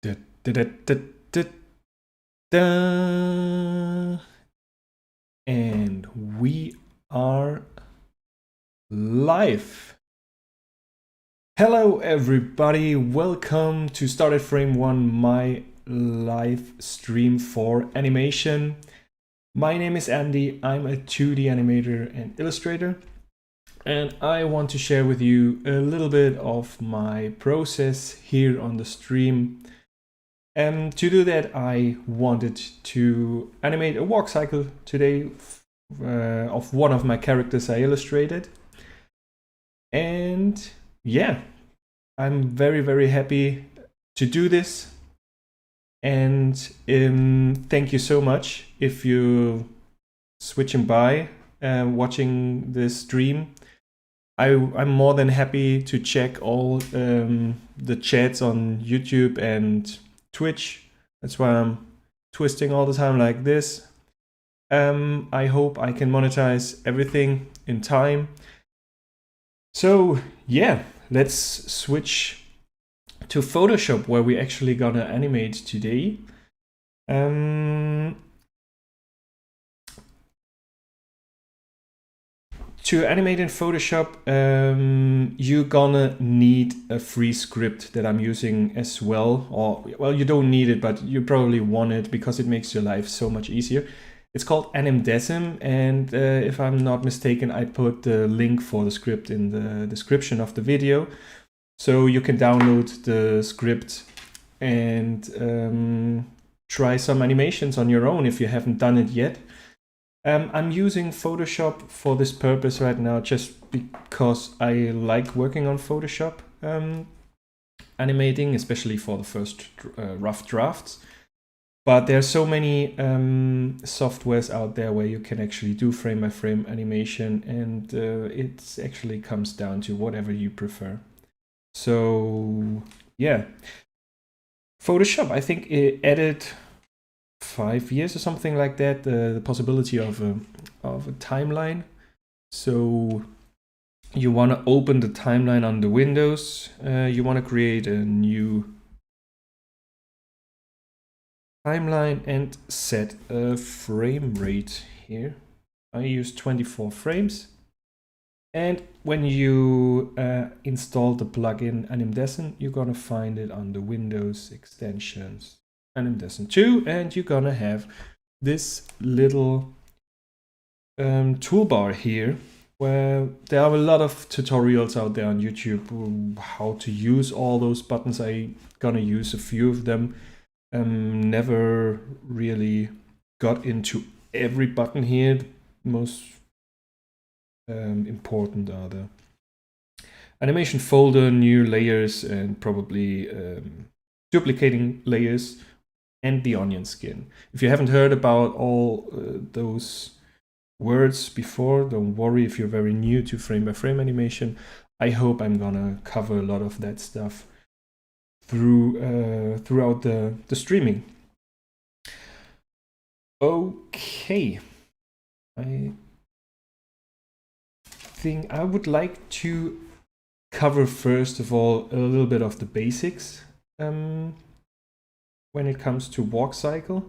Da, da, da, da, da, da. And we are live. Hello, everybody. Welcome to Start at Frame 1, my live stream for animation. My name is Andy. I'm a 2D animator and illustrator. And I want to share with you a little bit of my process here on the stream. To do that, I wanted to animate a walk cycle today of one of my characters I illustrated. And yeah, I'm very, very happy to do this. And thank you so much if you're switching by watching this stream. I'm more than happy to check all the chats on YouTube and Twitch. That's why I'm twisting all the time like this. I hope I can monetize everything in time. So yeah, let's switch to Photoshop, where we're actually gonna animate today. To animate in Photoshop, you're gonna need a free script that I'm using as well. Or, well, you don't need it, but you probably want it because it makes your life so much easier. It's called AnimDesim, and if I'm not mistaken, I put the link for the script in the description of the video. So you can download the script and try some animations on your own if you haven't done it yet. I'm using Photoshop for this purpose right now just because I like working on Photoshop animating, especially for the first rough drafts. But there are so many softwares out there where you can actually do frame-by-frame animation, and it actually comes down to whatever you prefer. So yeah, Photoshop, I think it added 5 years or something like that, the possibility of a timeline. So you want to open the timeline on the windows. You want to create a new timeline and set a frame rate here. I use 24 frames. And when you install the plugin AnimDesim, you're gonna find it on the Windows extensions AnimDesim 2, and you're gonna have this little toolbar here where there are a lot of tutorials out there on YouTube how to use all those buttons. I gonna use a few of them. Never really got into every button here. Most important are the animation folder, new layers, and probably duplicating layers, and the onion skin. If you haven't heard about all those words before, don't worry if you're very new to frame-by-frame animation. I hope I'm gonna cover a lot of that stuff throughout the streaming. Okay, I think I would like to cover first of all a little bit of the basics when it comes to walk cycle.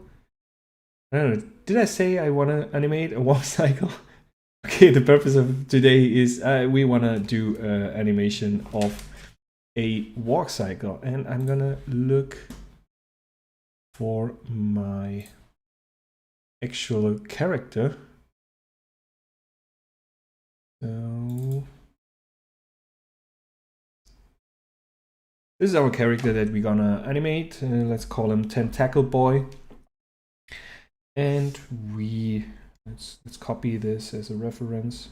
I don't know, did I say I want to animate a walk cycle? Okay, the purpose of today is we want to do animation of a walk cycle, and I'm gonna look for my actual character. So this is our character that we're gonna animate. Let's call him Tentacle Boy. And let's copy this as a reference.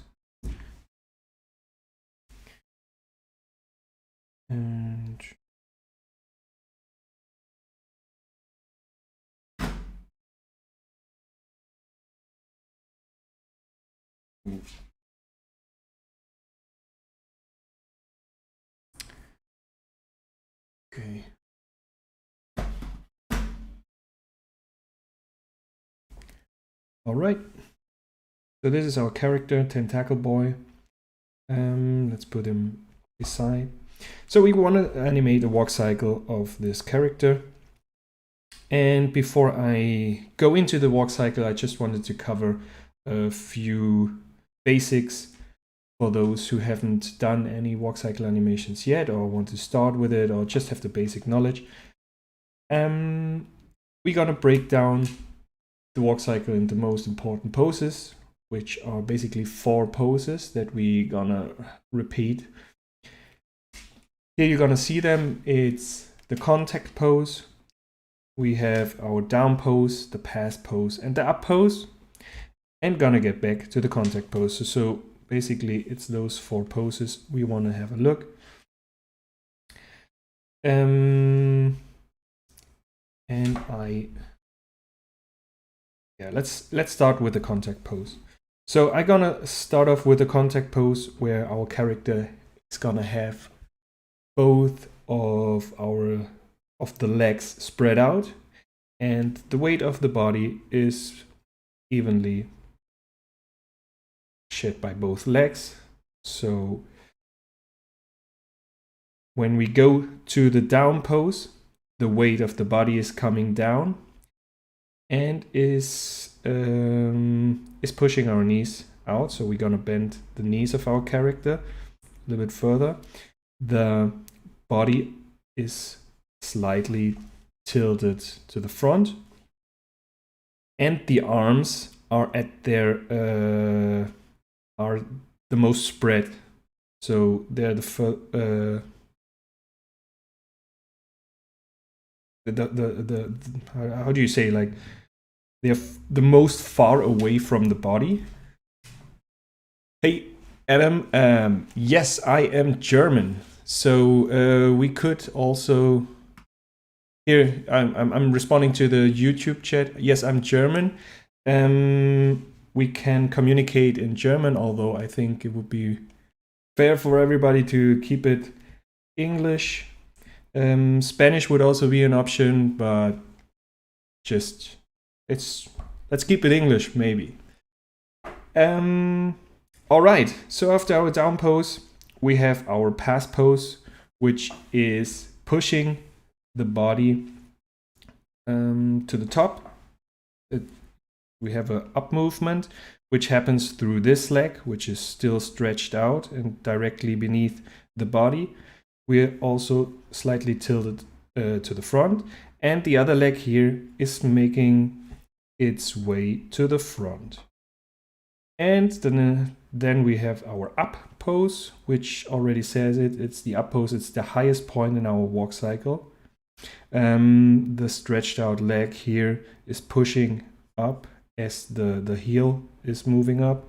And okay. All right. So this is our character, Tentacle Boy. Let's put him beside. So we want to animate a walk cycle of this character. And before I go into the walk cycle, I just wanted to cover a few basics for those who haven't done any walk cycle animations yet, or want to start with it, or just have the basic knowledge. We're gonna break down the walk cycle into the most important poses, which are basically 4 poses that we're gonna repeat. Here you're gonna see them. It's the contact pose. We have our down pose, the pass pose, and the up pose. And gonna get back to the contact pose. So basically it's those 4 poses we want to have a look. And let's start with the contact pose. So I'm gonna start off with the contact pose where our character is gonna have both of the legs spread out and the weight of the body is evenly shared by both legs. So when we go to the down pose, the weight of the body is coming down and is pushing our knees out. So we're gonna bend the knees of our character a little bit further. The body is slightly tilted to the front, and the arms are at their are the most spread. So they're the how do you say, like, they're the most far away from the body. Hey Adam, yes, I am German. So we could also here I'm responding to the YouTube chat. Yes, I'm German. We can communicate in German, although I think it would be fair for everybody to keep it English. Spanish would also be an option, but just let's keep it English maybe. All right, so after our down pose, we have our pass pose, which is pushing the body to the top. We have an up movement, which happens through this leg, which is still stretched out and directly beneath the body. We're also slightly tilted to the front, and the other leg here is making its way to the front. And then we have our up pose, which already says it. It's the up pose. It's the highest point in our walk cycle. The stretched out leg here is pushing up as the heel is moving up,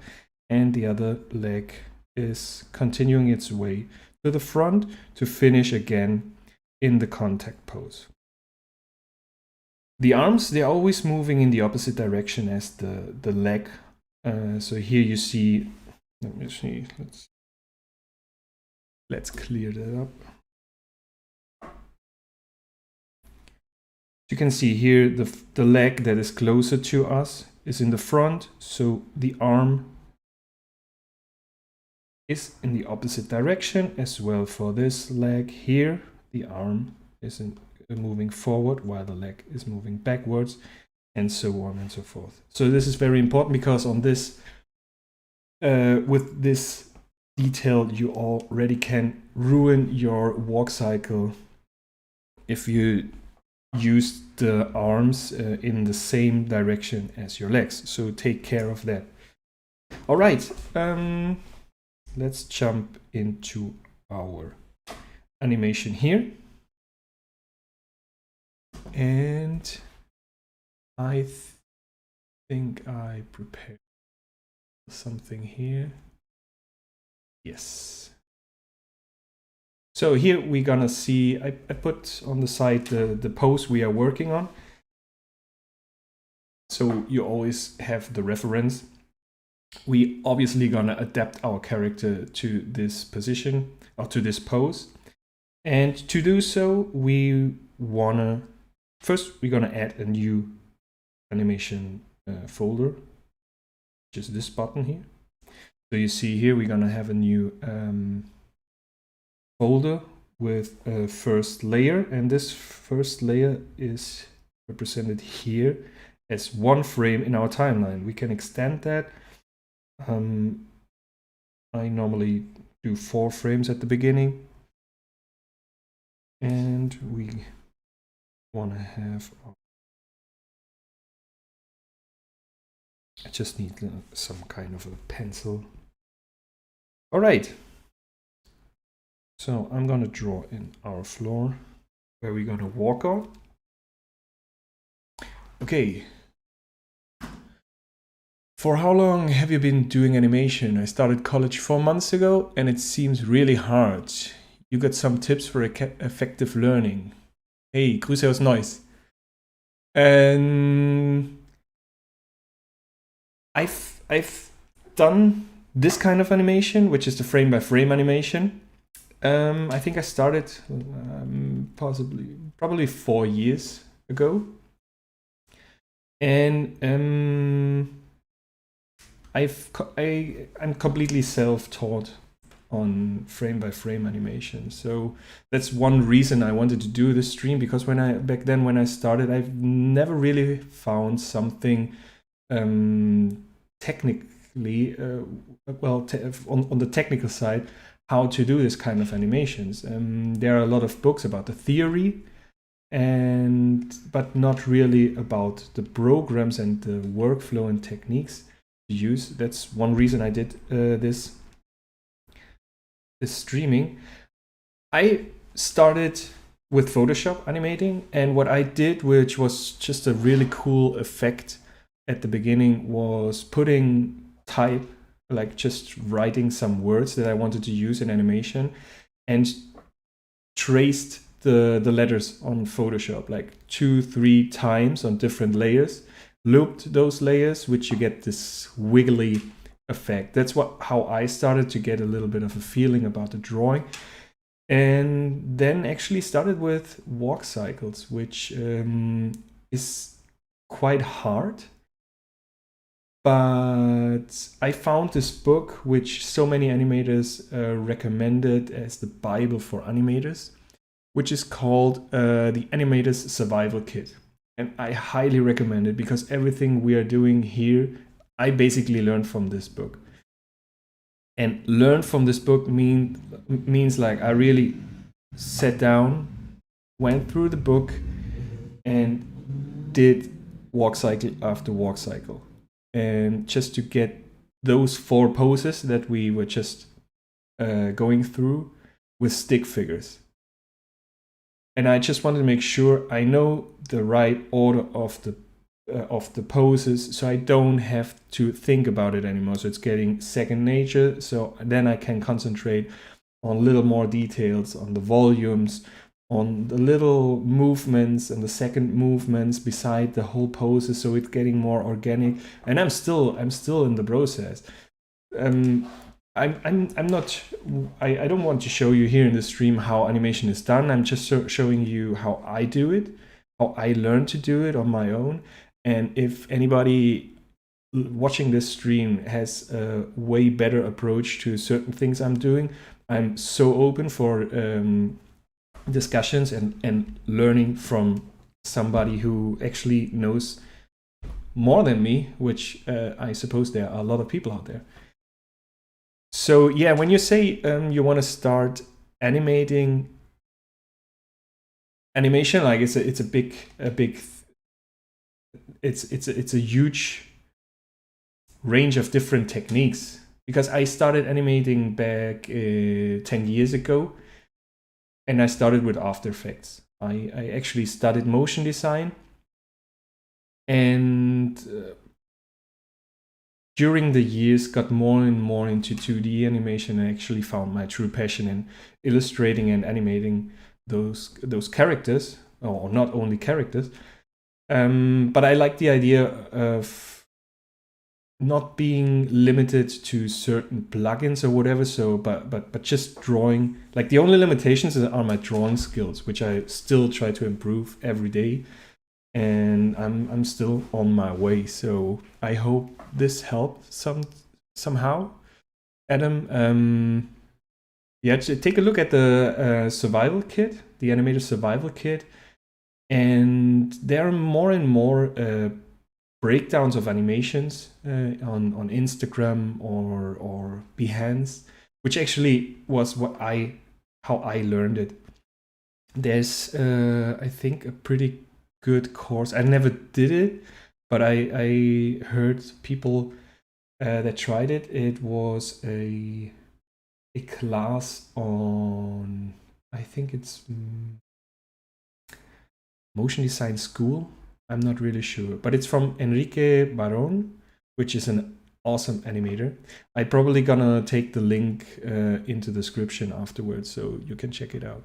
and the other leg is continuing its way to the front to finish again in the contact pose. The arms, they're always moving in the opposite direction as the leg. So here you see, let me see, let's clear that up. You can see here the leg that is closer to us is in the front, so the arm is in the opposite direction as well. For this leg here, the arm is moving forward while the leg is moving backwards, and so on and so forth. So this is very important because on this, with this detail, you already can ruin your walk cycle if you use the arms in the same direction as your legs. So take care of that. All right, let's jump into our animation here. And I think I prepared something here. Yes. So here we're gonna see, I put on the side the pose we are working on. So you always have the reference. We obviously gonna adapt our character to this position or to this pose. And to do so, we're gonna add a new animation folder, which is this button here. So you see here, we're gonna have a new folder with a first layer, and this first layer is represented here as 1 frame in our timeline. We can extend that. I normally do 4 frames at the beginning. And we want to have... I just need some kind of a pencil. All right. So I'm going to draw in our floor where we're going to walk on. Okay. For how long have you been doing animation? I started college 4 months ago and it seems really hard. You got some tips for effective learning? Hey, Grüße aus Neuss. I've done this kind of animation, which is the frame by frame animation. I think I started probably 4 years ago. And I'm completely self-taught on frame by frame animation. So that's one reason I wanted to do this stream, because back then when I started, I've never really found something technically on the technical side how to do this kind of animations. There are a lot of books about the theory, but not really about the programs and the workflow and techniques to use. That's one reason I did this streaming. I started with Photoshop animating, and what I did, which was just a really cool effect at the beginning, was putting type, like just writing some words that I wanted to use in animation, and traced the letters on Photoshop like 2-3 times on different layers, looped those layers, which you get this wiggly effect. That's how I started to get a little bit of a feeling about the drawing. And then actually started with walk cycles, which is quite hard. But I found this book, which so many animators recommended as the Bible for animators, which is called The Animator's Survival Kit. And I highly recommend it, because everything we are doing here, I basically learned from this book. And learn from this book means like I really sat down, went through the book, and did walk cycle after walk cycle. And just to get those 4 poses that we were just going through with stick figures. And I just wanted to make sure I know the right order of the poses, so I don't have to think about it anymore. So it's getting second nature. So then I can concentrate on a little more details, on the volumes, on the little movements and the second movements beside the whole poses, so it's getting more organic. And I'm still in the process. I'm not. I don't want to show you here in the stream how animation is done. I'm just showing you how I do it, how I learned to do it on my own. And if anybody watching this stream has a way better approach to certain things I'm doing, I'm so open for discussions and learning from somebody who actually knows more than me, which I suppose there are a lot of people out there. So yeah, when you say you want to start animation, like it's a huge range of different techniques, because I started animating back 10 years ago, and I started with After Effects. I actually studied motion design, and during the years got more and more into 2D animation. I actually found my true passion in illustrating and animating those characters, or not only characters. But I like the idea of not being limited to certain plugins or whatever. So, but just drawing. Like the only limitations are my drawing skills, which I still try to improve every day, and I'm still on my way. So I hope this helped somehow, Adam. Yeah, take a look at the survival kit, the animator survival kit. And there are more and more breakdowns of animations on Instagram or Behance, which actually was how I learned it. There's I think a pretty good course. I never did it, but I heard people that tried it. It was a class on, I think it's motion design school. I'm not really sure, but it's from Enrique Baron, which is an awesome animator. I'm probably gonna take the link into the description afterwards, so you can check it out.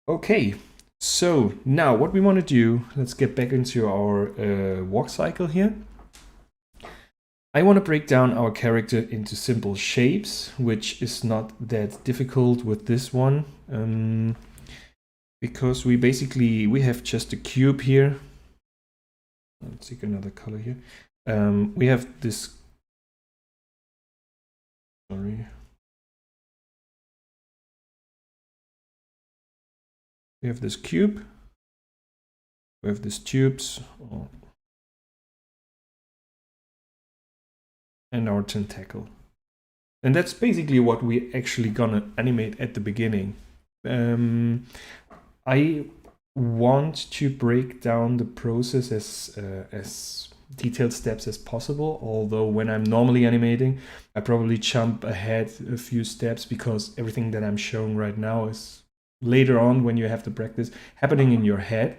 Okay, so now what we want to do, let's get back into our walk cycle here. I want to break down our character into simple shapes, which is not that difficult with this one. Because we have just a cube here. Let's take another color here. We have this, sorry. We have this cube. We have these tubes. And our tentacle. And that's basically what we're actually gonna animate at the beginning. I want to break down the process as detailed steps as possible, although when I'm normally animating, I probably jump ahead a few steps because everything that I'm showing right now is later on, when you have to practice, happening in your head.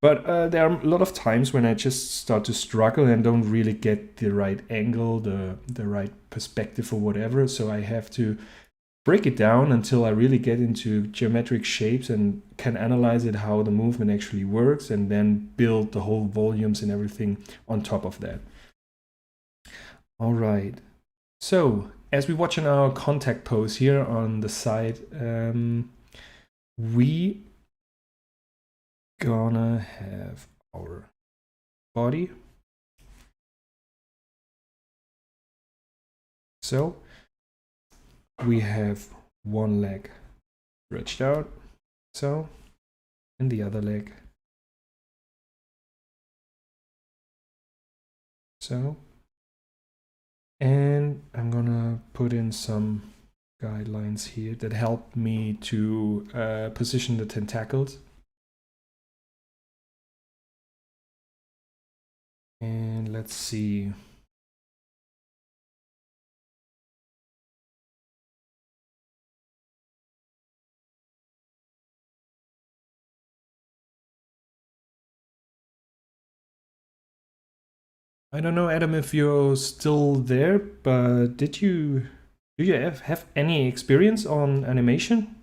But there are a lot of times when I just start to struggle and don't really get the right angle, the right perspective or whatever, so I have to break it down until I really get into geometric shapes and can analyze it, how the movement actually works, and then build the whole volumes and everything on top of that. All right. So as we watch in our contact pose here on the side, we gonna have our body. So we have one leg stretched out, so, and the other leg, so. And I'm gonna put in some guidelines here that help me to position the tentacles. And let's see. I don't know, Adam, if you're still there, but do you have any experience on animation?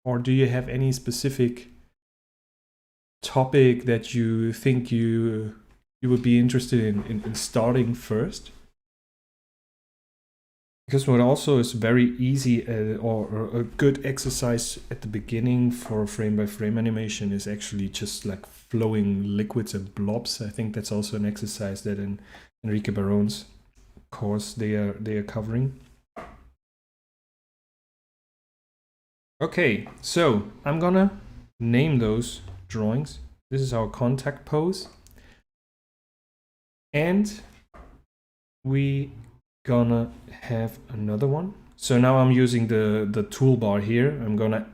Or do you have any specific topic that you think you would be interested in starting first? Because what also is very easy or a good exercise at the beginning for frame by frame animation is actually just like flowing liquids and blobs. I think that's also an exercise that in Enrique Baron's course they are covering. Okay, so I'm gonna name those drawings. This is our contact pose. And we gonna have another one. So now I'm using the toolbar here. I'm gonna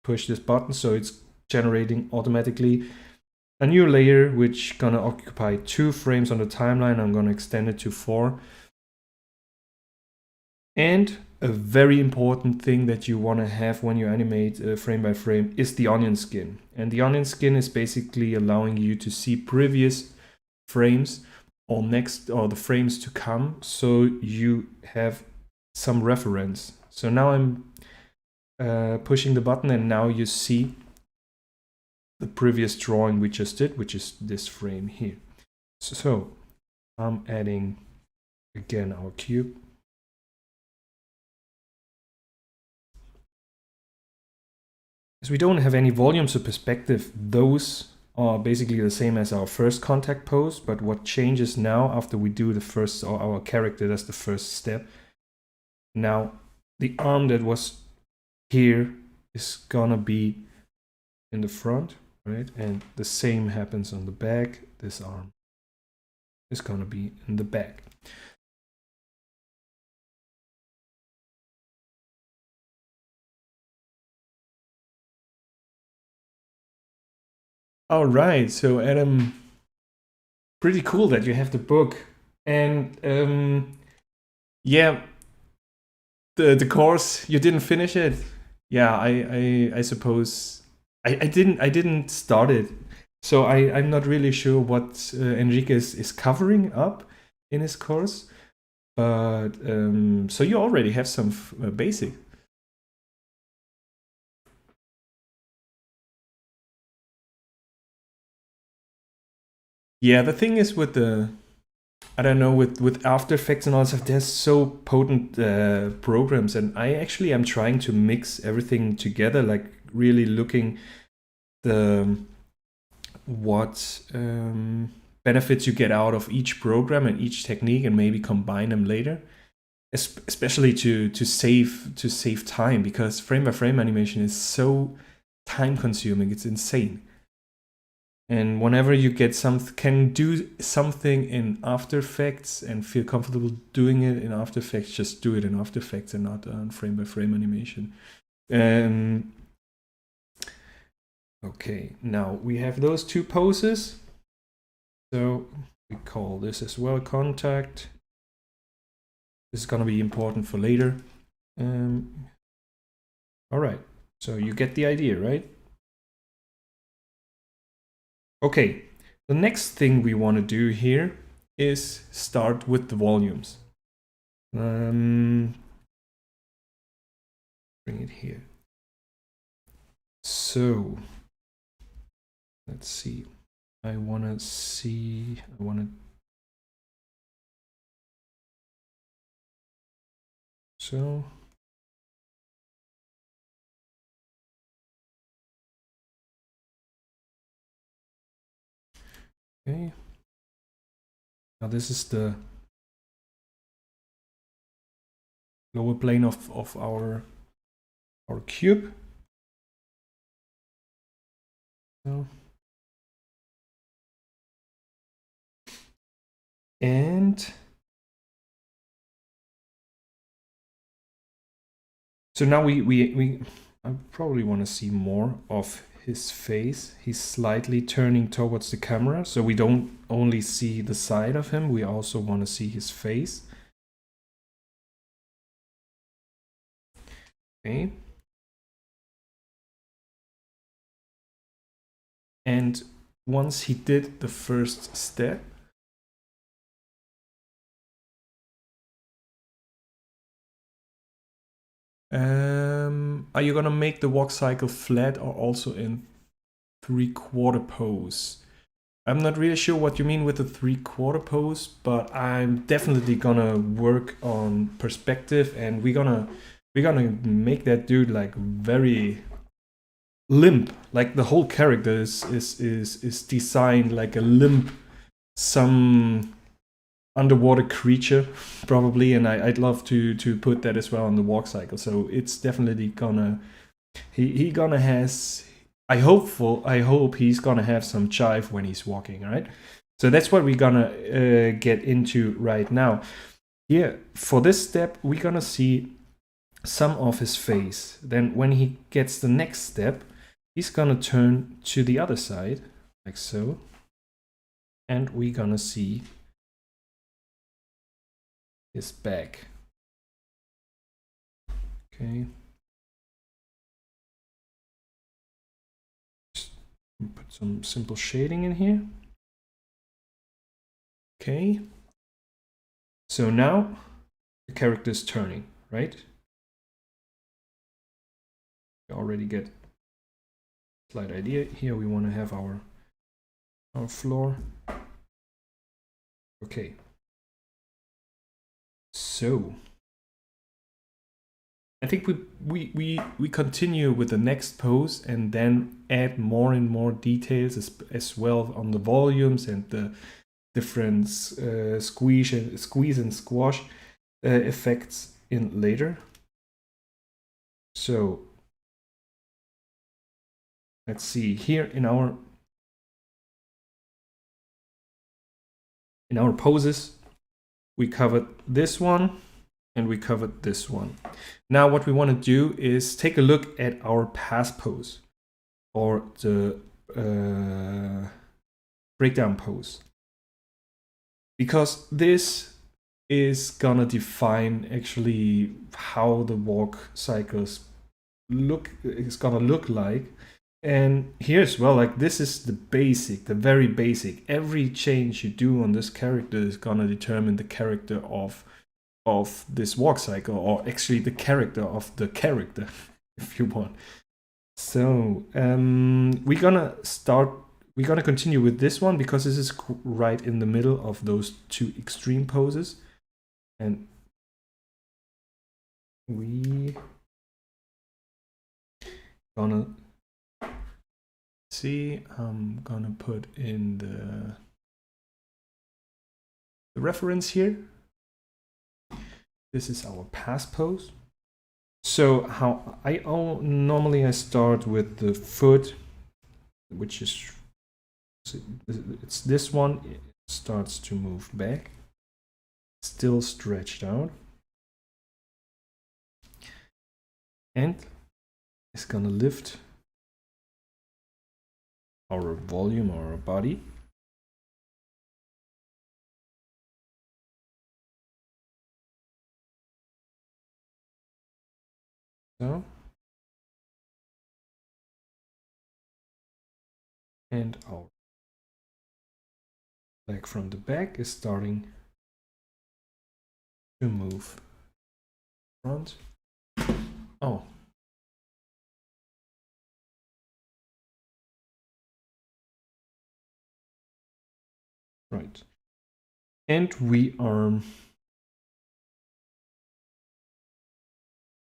push this button so it's generating automatically a new layer which gonna occupy 2 frames on the timeline. I'm gonna extend it to 4. And a very important thing that you want to have when you animate frame by frame is the onion skin. And the onion skin is basically allowing you to see previous frames or the frames to come, so you have some reference. So now I'm pushing the button and now you see the previous drawing we just did, which is this frame here. So I'm adding again our cube. As we don't have any volumes of perspective, those are basically the same as our first contact pose, but what changes now after we do the first, or our character does the first step, now the arm that was here is gonna be in the front, right? And the same happens on the back. This arm is gonna be in the back. All right, so Adam, pretty cool that you have the book. And yeah, the course, you didn't finish it. Yeah, I suppose I didn't start it. So I'm not really sure what Enrique is covering up in his course. But so you already have some basic. Yeah, the thing is with the, I don't know, with After Effects and all stuff, there's so potent programs, and I actually am trying to mix everything together, like really looking the what benefits you get out of each program and each technique, and maybe combine them later. Especially to save time, because frame by frame animation is so time consuming. It's insane. And whenever you can do something in After Effects and feel comfortable doing it in After Effects, just do it in After Effects and not on frame by frame animation. Okay, now we have those two poses. So we call this as well contact. This is gonna be important for later. All right, so you get the idea, right? Okay, the next thing we want to do here is start with the volumes. Bring it here. So let's see. I want to so okay. Now this is the lower plane of our cube. So, and so now I probably want to see more of his face. He's slightly turning towards the camera, so we don't only see the side of him, we also want to see his face. Okay. And once he did the first step, are you gonna make the walk cycle flat or also in 3/4 pose? I'm not really sure what you mean with the 3/4 pose, but I'm definitely gonna work on perspective, and we're gonna make that dude like very limp. Like the whole character is designed like a limp, some underwater creature probably, and I'd love to put that as well on the walk cycle. So it's definitely gonna he gonna has I hope he's gonna have some jive when he's walking, right? So that's what we're gonna get into right now. Here for this step, we're gonna see some of his face. Then when he gets the next step, he's gonna turn to the other side like so, and we're gonna see his back. Okay. Just put some simple shading in here. Okay. So now the character is turning, right? You already get a slight idea. Here we want to have our floor. Okay. So I think we continue with the next pose and then add more and more details as well on the volumes and the different squeeze and squash effects in later. So let's see here in our poses, we covered this one and we covered this one. Now what we want to do is take a look at our pass pose, or the breakdown pose, because this is gonna define actually how the walk cycles is gonna look like. And here as well, like this is the basic, the very basic. Every change you do on this character is gonna determine the character of this walk cycle, or actually the character of the character, if you want. So we're gonna continue with this one because this is right in the middle of those two extreme poses. And we gonna see, I'm gonna put in the reference here. This is our pass pose. So how normally I start with the foot, which is, it's this one. It starts to move back, still stretched out, and it's gonna lift our volume, our body. So, and our leg from the back is starting to move front. Oh. Right. And we are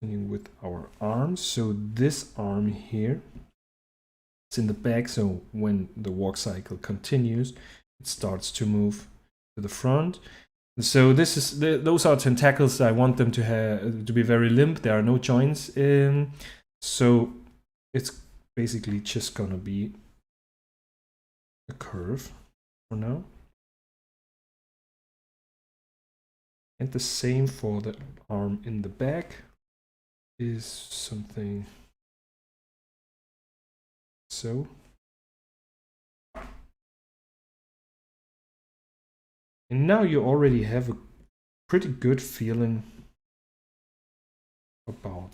with our arms. So this arm here, it's in the back. So when the walk cycle continues, it starts to move to the front. So this is those are tentacles. I want them to be very limp. There are no joints in, so it's basically just gonna be a curve for now. And the same for the arm in the back is something so. And now you already have a pretty good feeling about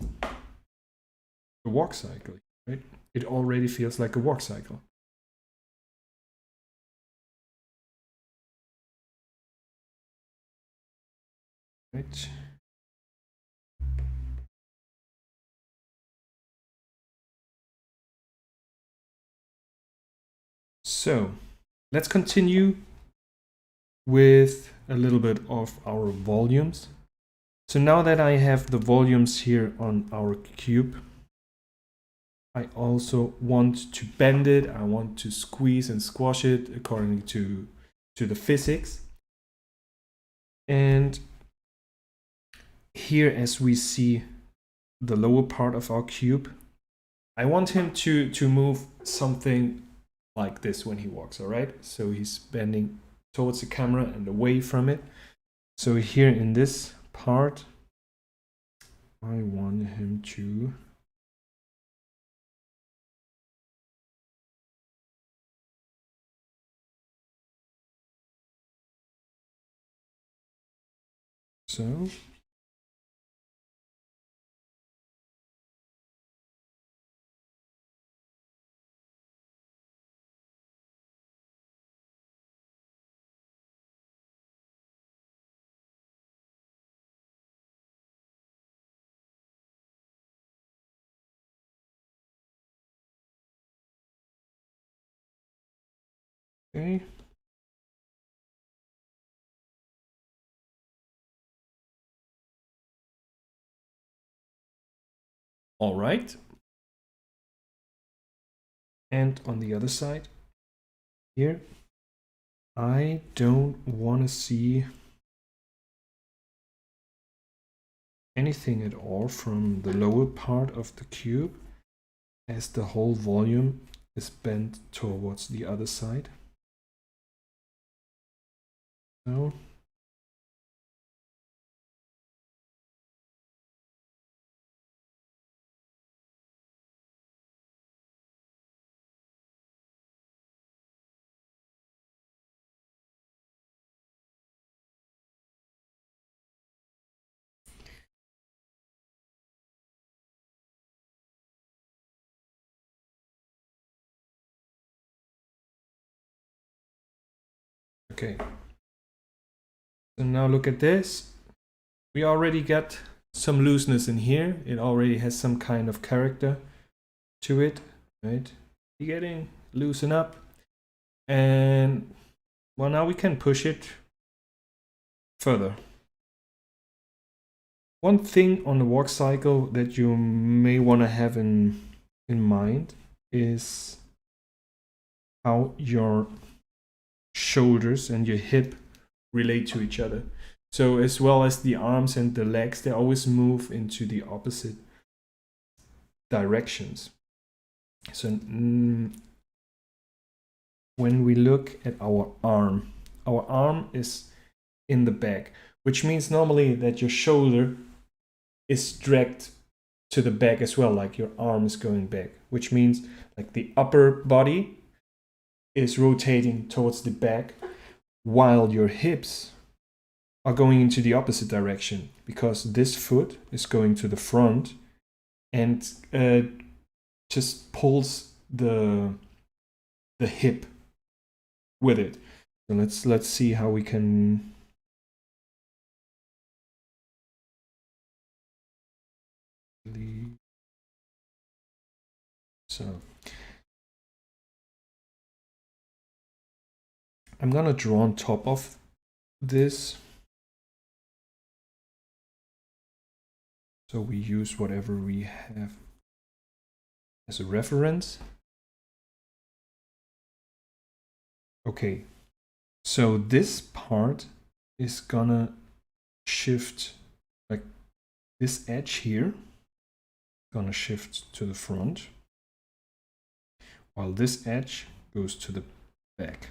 the walk cycle, right? It already feels like a walk cycle. Right. So let's continue with a little bit of our volumes. So now that I have the volumes here on our cube, I also want to bend it. I want to squeeze and squash it according to the physics. And here, as we see the lower part of our cube, I want him to move something like this when he walks, all right? So he's bending towards the camera and away from it. So here in this part, I want him to so. Okay. All right. And on the other side here, I don't want to see anything at all from the lower part of the cube, as the whole volume is bent towards the other side. So okay. So now look at this. We already get some looseness in here. It already has some kind of character to it, right? You're getting loosen up. And well, now we can push it further. One thing on the walk cycle that you may want to have in mind is how your shoulders and your hip relate to each other. So as well as the arms and the legs, they always move into the opposite directions. So when we look at our arm is in the back, which means normally that your shoulder is dragged to the back as well, like your arm is going back, which means like the upper body is rotating towards the back while your hips are going into the opposite direction, because this foot is going to the front and just pulls the hip with it. So let's see how we can so I'm gonna draw on top of this. So we use whatever we have as a reference. Okay, so this part is gonna shift, like this edge here, gonna shift to the front, while this edge goes to the back.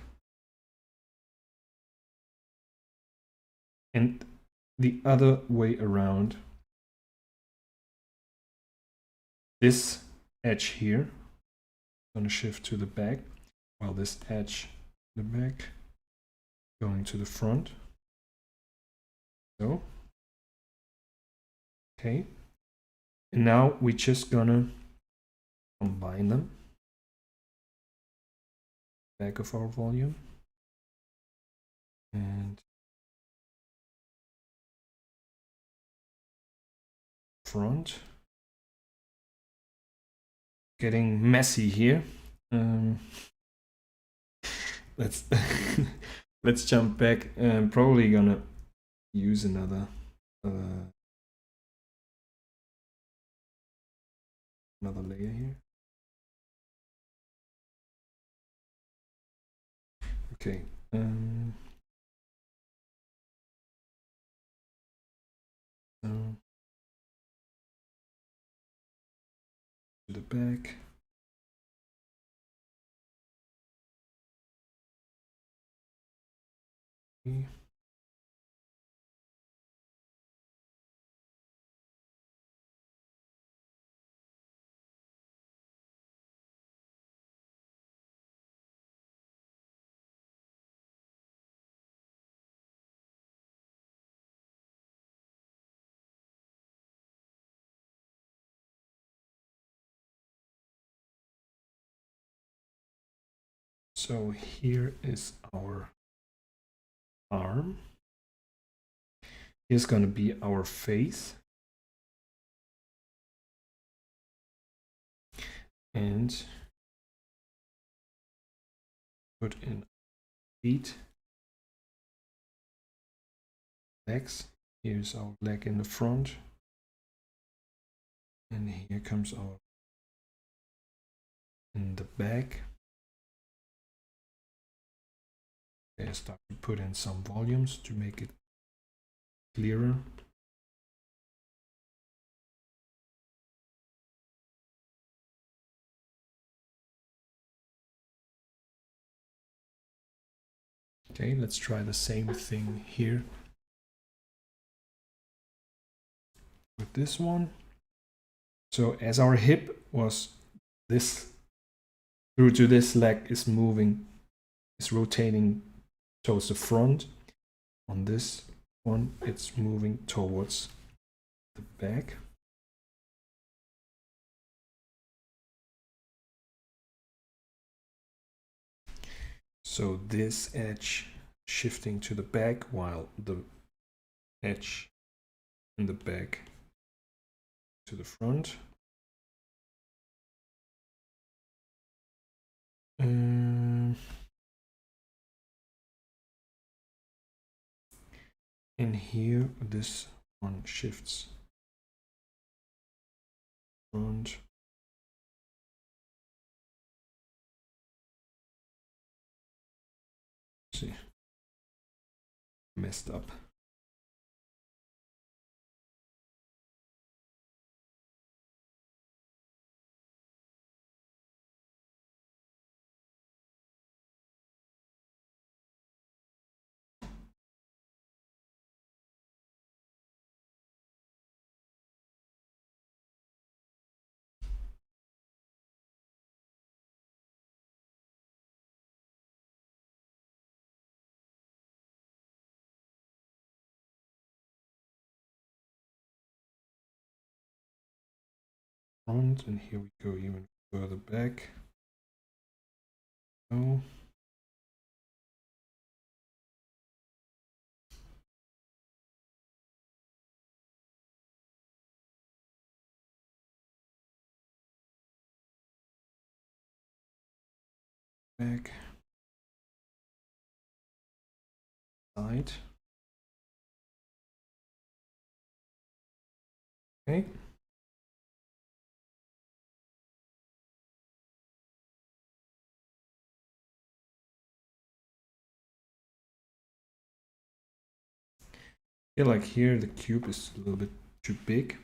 And the other way around, this edge here is gonna shift to the back, while this edge in the back going to the front. So, okay. And now we're just gonna combine them. Back of our volume. And front. Getting messy here. Let's let's jump back. I'm probably gonna use another layer here. Okay. So to the back. Okay. So here is our arm. Here's going to be our face. And put in feet. Legs. Here's our leg in the front. And here comes our in the back. I start to put in some volumes to make it clearer. Okay, let's try the same thing here with this one. So as our hip was this through to this leg is moving, is rotating towards the front. On this one, it's moving towards the back. So this edge shifting to the back while the edge in the back to the front. And here this one shifts front. See, messed up. Front, and here we go even further back. Oh. Back. Side. Okay. I feel like here the cube is a little bit too big.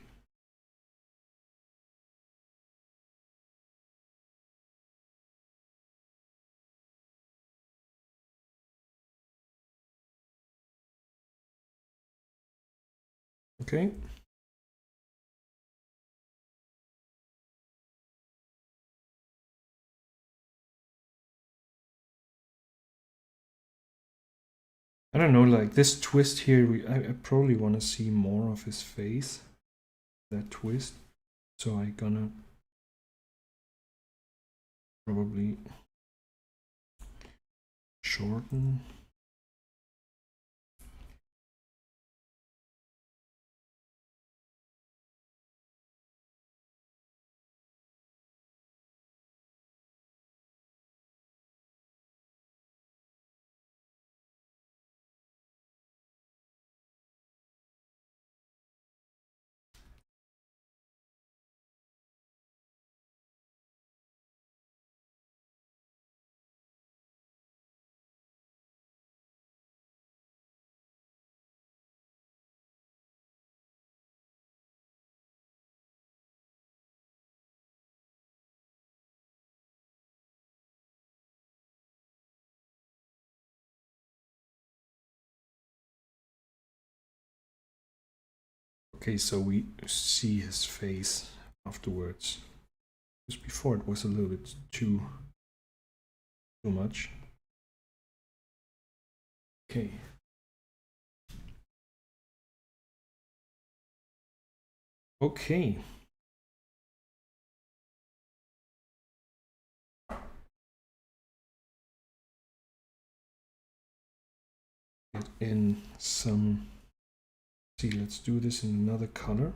Okay. I don't know, like this twist here, I probably want to see more of his face, that twist. So I'm gonna probably shorten. Okay, so we see his face afterwards. Just before it was a little bit too much. Okay. Okay. Get in some. See, let's do this in another color.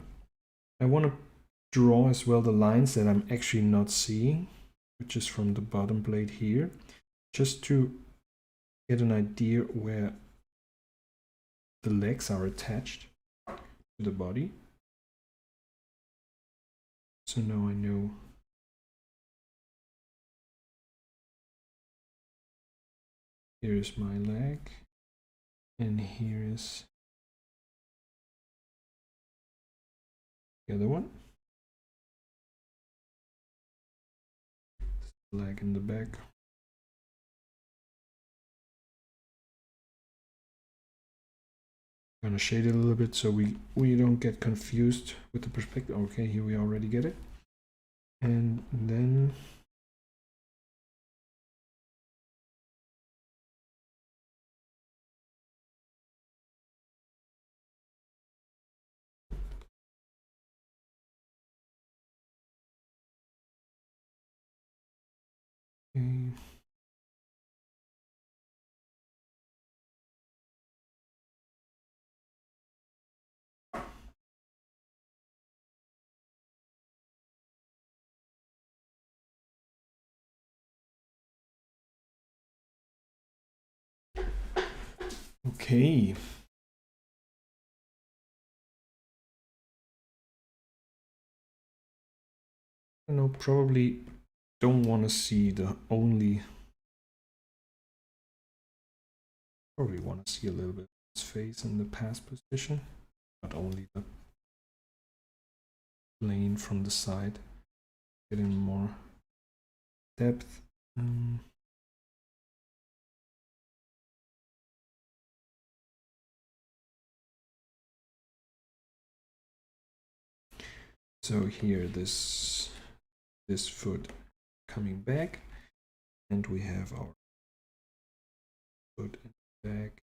I want to draw as well the lines that I'm actually not seeing, which is from the bottom plate here, just to get an idea where the legs are attached to the body. So now I know here is my leg, and here is the other one. Leg in the back. I'm gonna shade it a little bit so we don't get confused with the perspective. Okay, here we already get it. And then okay. Okay. I know, probably don't want to see the only. Probably want to see a little bit of his face in the pass position, not only the plane from the side. Getting more depth. So here, this foot coming back, and we have our foot in the back.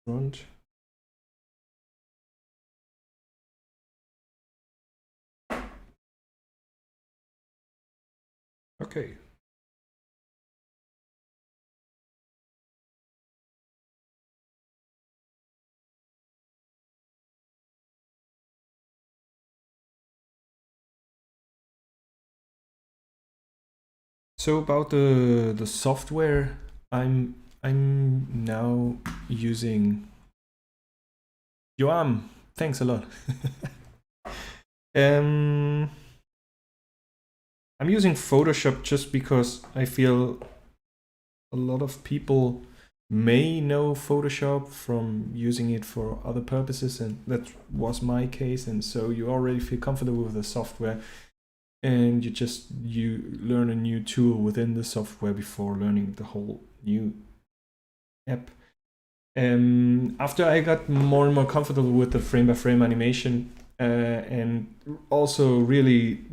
Front. Okay. So about the software, I'm now using Yoam. Thanks a lot. I'm using Photoshop just because I feel a lot of people may know Photoshop from using it for other purposes, and that was my case. And so you already feel comfortable with the software, and you learn a new tool within the software before learning the whole new app. After I got more and more comfortable with the frame-by-frame animation, and also really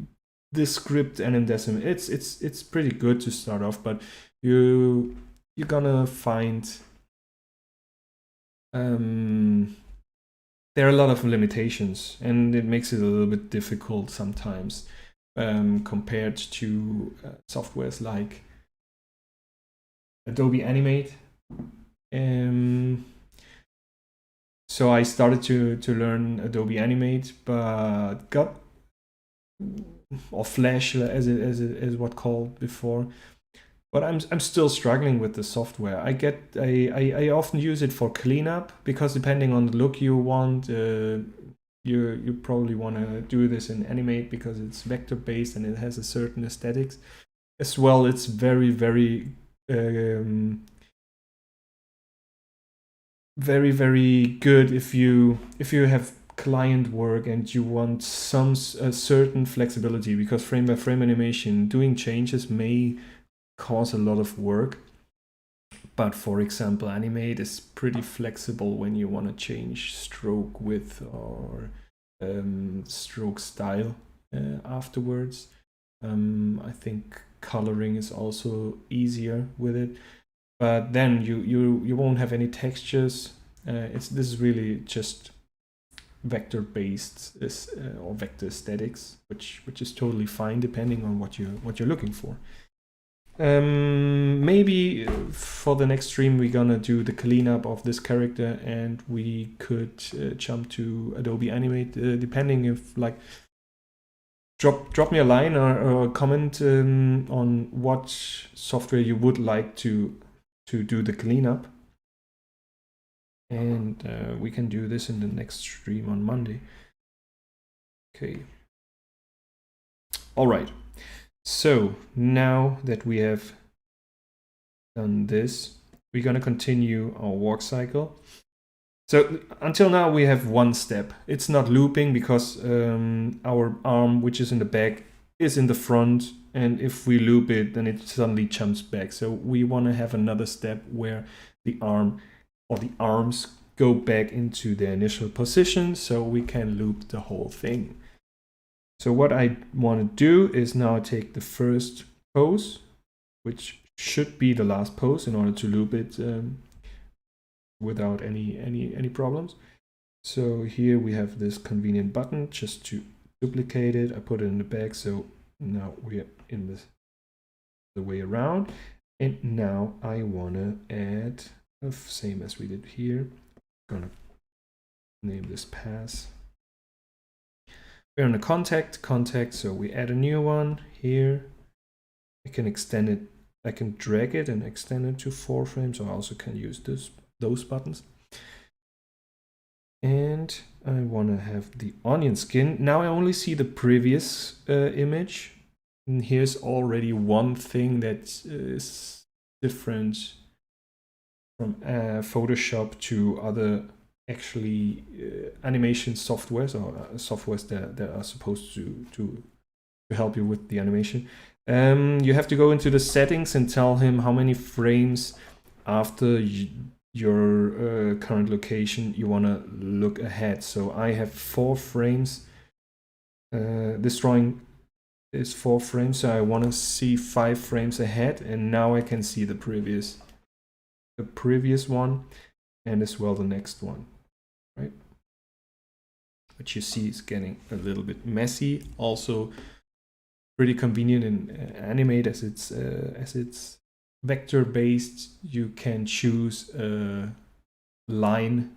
this script and in Decim, it's pretty good to start off, but you're gonna find there are a lot of limitations, and it makes it a little bit difficult sometimes compared to softwares like Adobe Animate. So I started to learn Adobe Animate, but or Flash as it what called before. But I'm still struggling with the software. I often use it for cleanup because depending on the look you want, you probably want to do this in Animate because it's vector based and it has a certain aesthetics. As well, it's very very good if you have client work and you want some certain flexibility, because frame by frame animation doing changes may cause a lot of work. But for example, Animate is pretty flexible when you want to change stroke width or stroke style afterwards. I think coloring is also easier with it, but then you won't have any textures. This is really just vector based or vector aesthetics, which is totally fine depending on what you're looking for. Maybe for the next stream we're gonna do the cleanup of this character, and we could jump to Adobe Animate, depending if like drop me a line or a comment on what software you would like to do the cleanup, and we can do this in the next stream on Monday. Okay. All right. So now that we have done this, we're going to continue our walk cycle. So until now we have one step. It's not looping because our arm, which is in the back, is in the front and if we loop it, then it suddenly jumps back. So we want to have another step where the arm or the arms go back into their initial position so we can loop the whole thing. So what I want to do is now take the first pose, which should be the last pose in order to loop it without any problems. So here we have this convenient button just to duplicate it. I put it in the back, so now we're in this the way around. And now I want to add the same as we did here. I'm gonna name this pass. We're on a contact, so we add a new one here. I can extend it, I can drag it and extend it to 4 frames, or I also can use those buttons. And I want to have the onion skin. Now I only see the previous image. And here's already one thing that is different from Photoshop to other actually animation softwares or softwares that are supposed to help you with the animation. You have to go into the settings and tell him how many frames after your current location you want to look ahead. So I have 4 frames. This drawing is 4 frames, so I want to see 5 frames ahead, and now I can see the previous one and as well the next one, right? But you see it's getting a little bit messy. Also pretty convenient in Animate as it's vector based. You can choose a line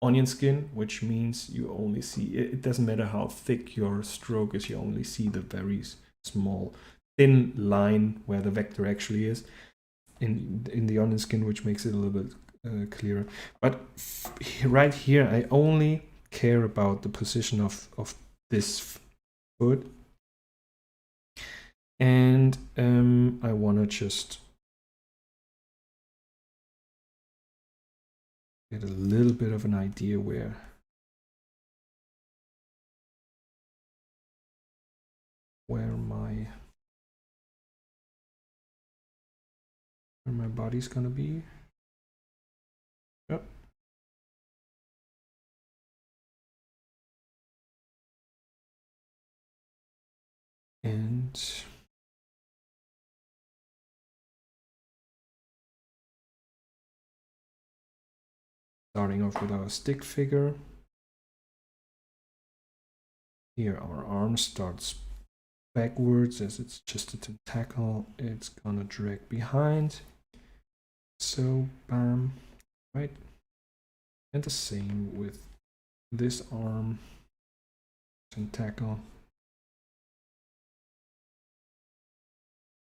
onion skin, which means you only see, it doesn't matter how thick your stroke is, you only see the very small thin line where the vector actually is in the onion skin, which makes it a little bit clearer. But right here I only care about the position of this foot, and I want to just get a little bit of an idea where my body's gonna be. Yep. And starting off with our stick figure. Here our arm starts backwards as it's just a tentacle. It's gonna drag behind. So bam, right? And the same with this arm, tentacle.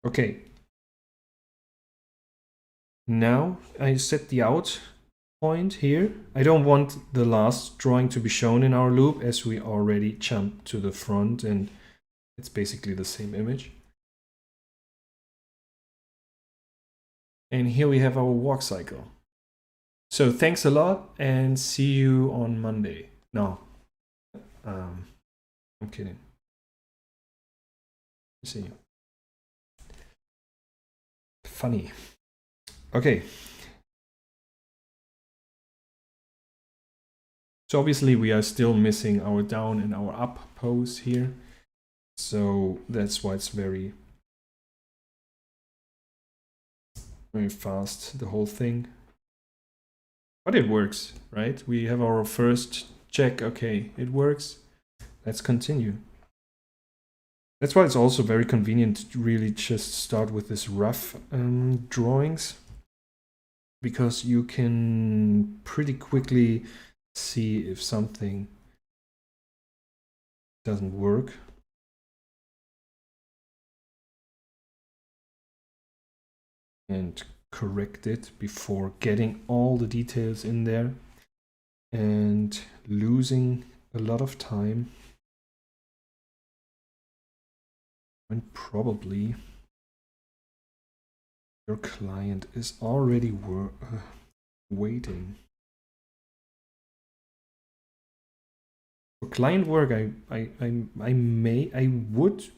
Okay. Now I set the out point here. I don't want the last drawing to be shown in our loop as we already jumped to the front and it's basically the same image. And here we have our walk cycle. So thanks a lot and see you on Monday. No, I'm kidding. See you. Funny. Okay. So obviously we are still missing our down and our up pose here. So that's why it's very fast, the whole thing. But it works, right? We have our first check. Okay, it works. Let's continue. That's why it's also very convenient to really just start with this rough drawings, because you can pretty quickly see if something doesn't work. And correct it before getting all the details in there and losing a lot of time when probably your client is already waiting. For client work, I would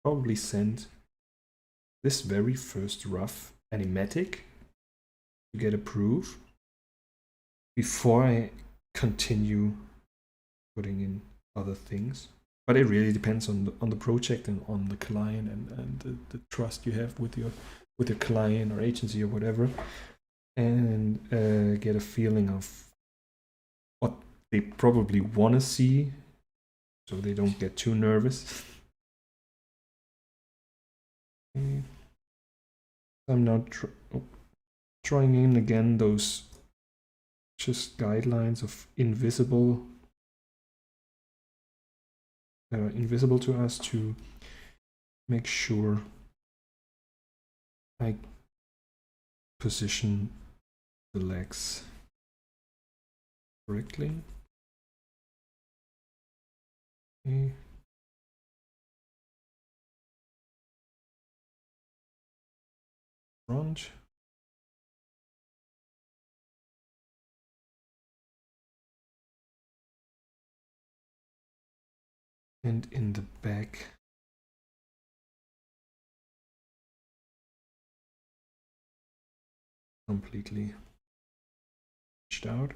probably send this very first rough animatic to get approved before I continue putting in other things. But it really depends on the project and on the client and the trust you have with your client or agency or whatever, and get a feeling of what they probably want to see, so they don't get too nervous. I'm now trying in again those just guidelines of invisible to us, to make sure I position the legs correctly. Okay. Front. And in the back. Completely stretched out.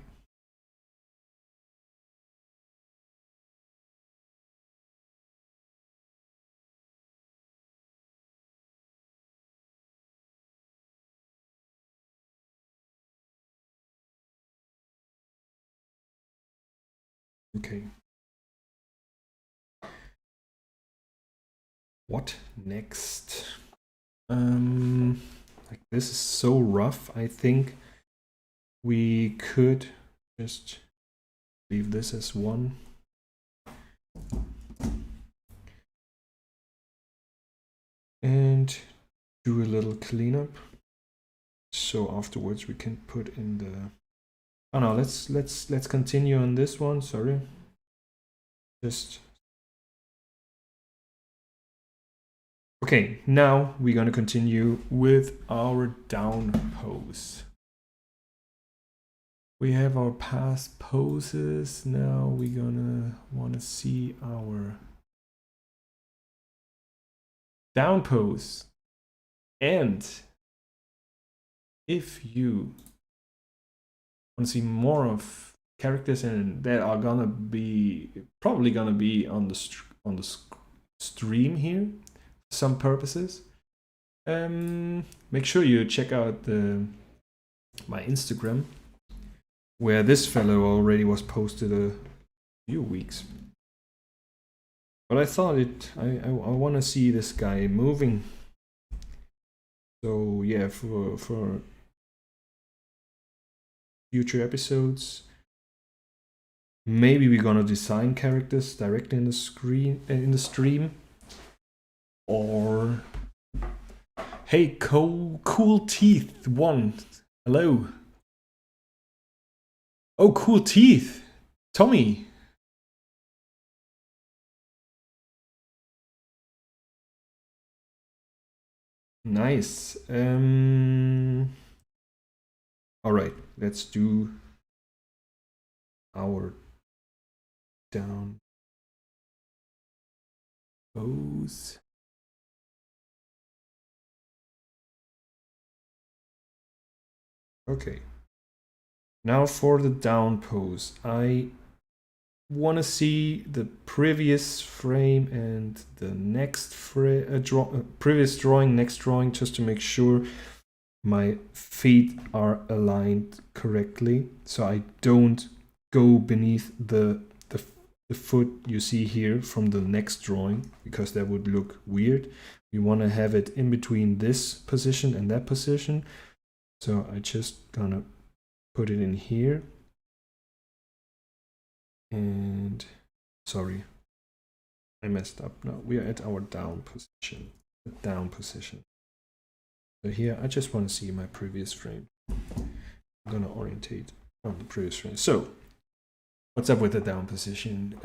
Okay. What next? Like, this is so rough. I think we could just leave this as one. And do a little cleanup. So afterwards we can put in the... Oh no, let's continue on this one. Sorry. Just... Okay, now we're gonna continue with our down pose. We have our past poses. Now we're gonna want to see our down pose. And if you want to see more of characters and that are gonna be probably gonna be on the stream here for some purposes, make sure you check out my Instagram, where this fellow already was posted a few weeks. But I thought I want to see this guy moving. So yeah, for future episodes, maybe we're gonna design characters directly in the stream. Or hey, cool teeth one, hello. Oh, cool teeth, Tommy. Nice. All right, let's do our down pose. Okay. Now for the down pose, I want to see the previous frame and the next previous drawing, next drawing, just to make sure my feet are aligned correctly, so I don't go beneath the foot you see here from the next drawing, because that would look weird. We want to have it in between this position and that position, so I just gonna put it in here. And sorry, I messed up. Now we are at our down position. The down position. So here I just want to see my previous frame. I'm gonna orientate on the previous frame. So what's up with the down position?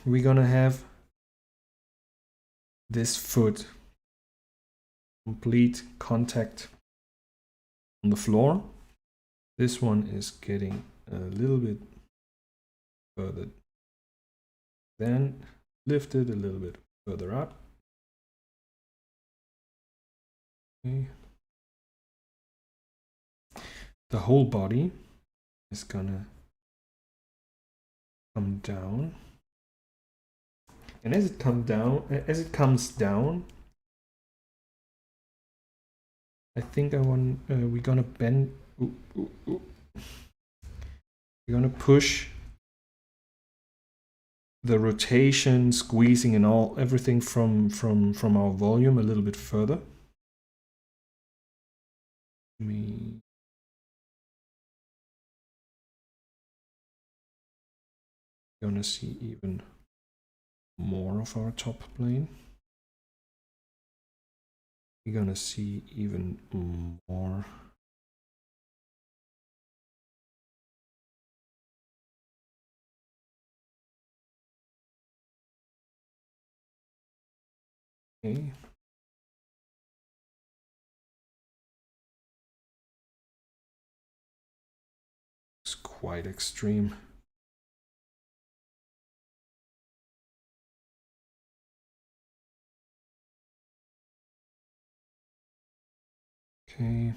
We're gonna have this foot complete contact on the floor. This one is getting a little bit further, then lifted a little bit further up. Okay. The whole body is gonna come down, and as it comes down, I think we're gonna bend. We're gonna push the rotation, squeezing, and everything from our volume a little bit further. We're gonna see even more of our top plane. We're gonna see even more. Okay. It's quite extreme. Okay.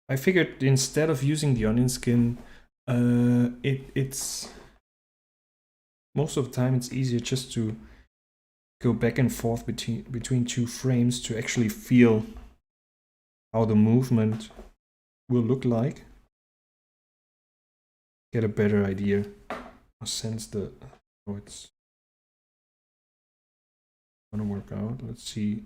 I figured instead of using the onion skin, it's most of the time it's easier just to go back and forth between two frames to actually feel how the movement will look like. Get a better idea or sense how it's gonna work out. Let's see.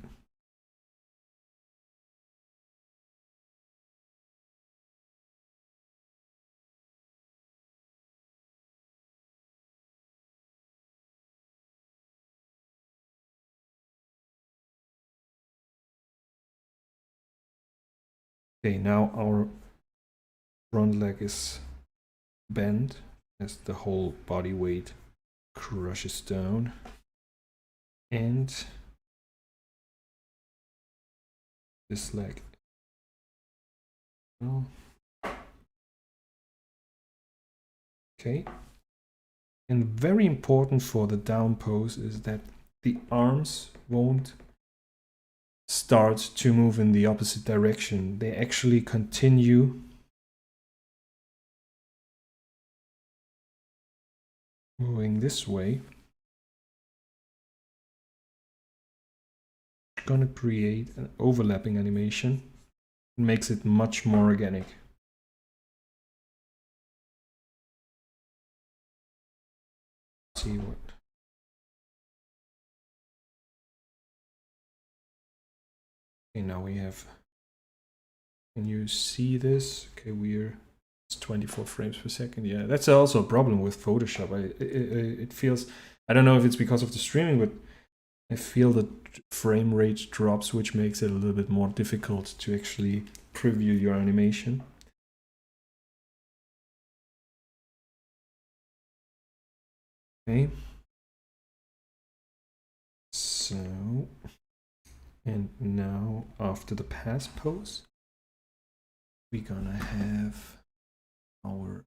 Okay, now our front leg is bent as the whole body weight crushes down, and this leg. Oh. Okay. And very important for the down pose is that the arms won't start to move in the opposite direction. They actually continue moving this way. Gonna create an overlapping animation. It makes it much more organic. Let's see what. Okay, now we have. Can you see this? Okay, it's 24 frames per second. Yeah, that's also a problem with Photoshop. It feels. I don't know if it's because of the streaming, but I feel that frame rate drops, which makes it a little bit more difficult to actually preview your animation. Okay. So, and now after the pass pose, we're gonna have our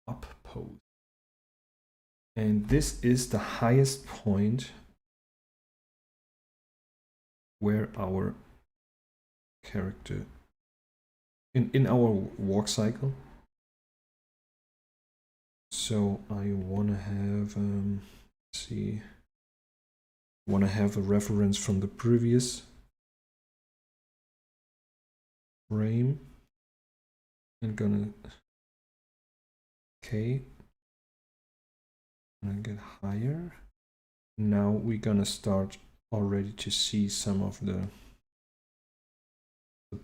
up pose. And this is the highest point where our character in our walk cycle. So I wanna have see, wanna have a reference from the previous frame. I'm gonna okay. I'm gonna get higher. Now we're gonna start already to see some of the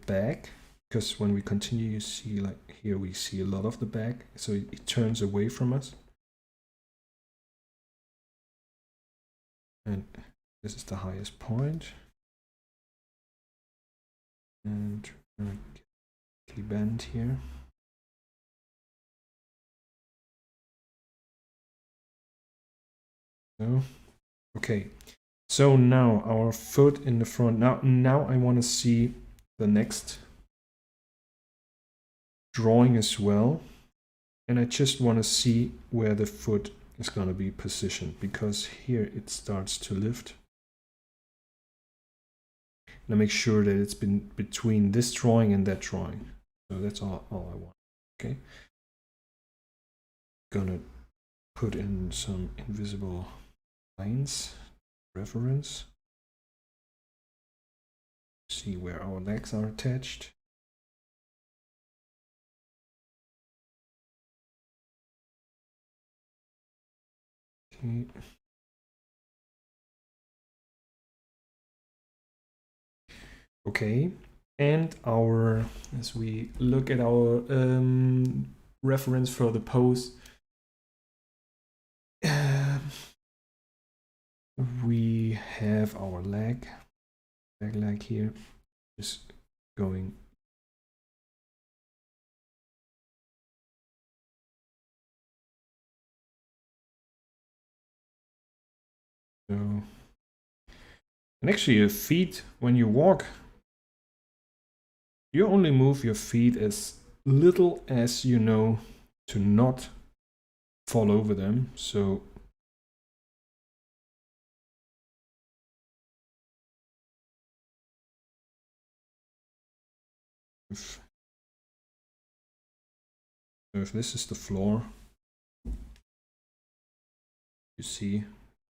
back, because when we continue, you see like here we see a lot of the back, so it turns away from us. And this is the highest point. And quickly bend here. No. Okay. So now our foot in the front. Now I want to see the next drawing as well. And I just want to see where the foot is going to be positioned, because here it starts to lift. And I make sure that it's been between this drawing and that drawing. So that's all I want. Okay. Gonna put in some invisible lines, reference. See where our legs are attached. Okay. Okay, and as we look at our reference for the pose, we have our leg here, just going. So, and actually your feet, when you walk, you only move your feet as little as you know to not fall over them. So if this is the floor, you see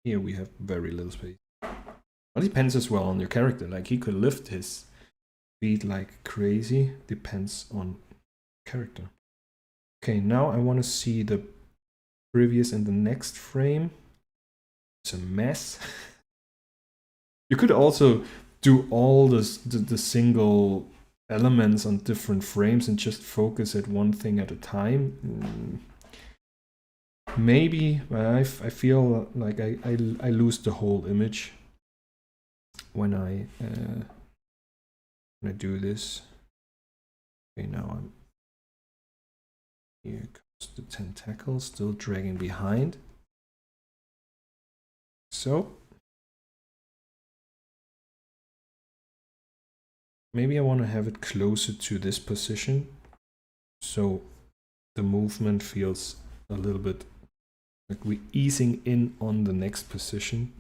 here we have very little space. It depends as well on your character. Like, he could lift his feet like crazy. Depends on character. Okay, now I want to see the previous and the next frame. It's a mess. You could also do all the single elements on different frames and just focus at one thing at a time. Maybe, but I feel like I lose the whole image when I do this. Okay, now I'm here. Comes the tentacle still dragging behind. So maybe I want to have it closer to this position, so the movement feels a little bit like we're easing in on the next position.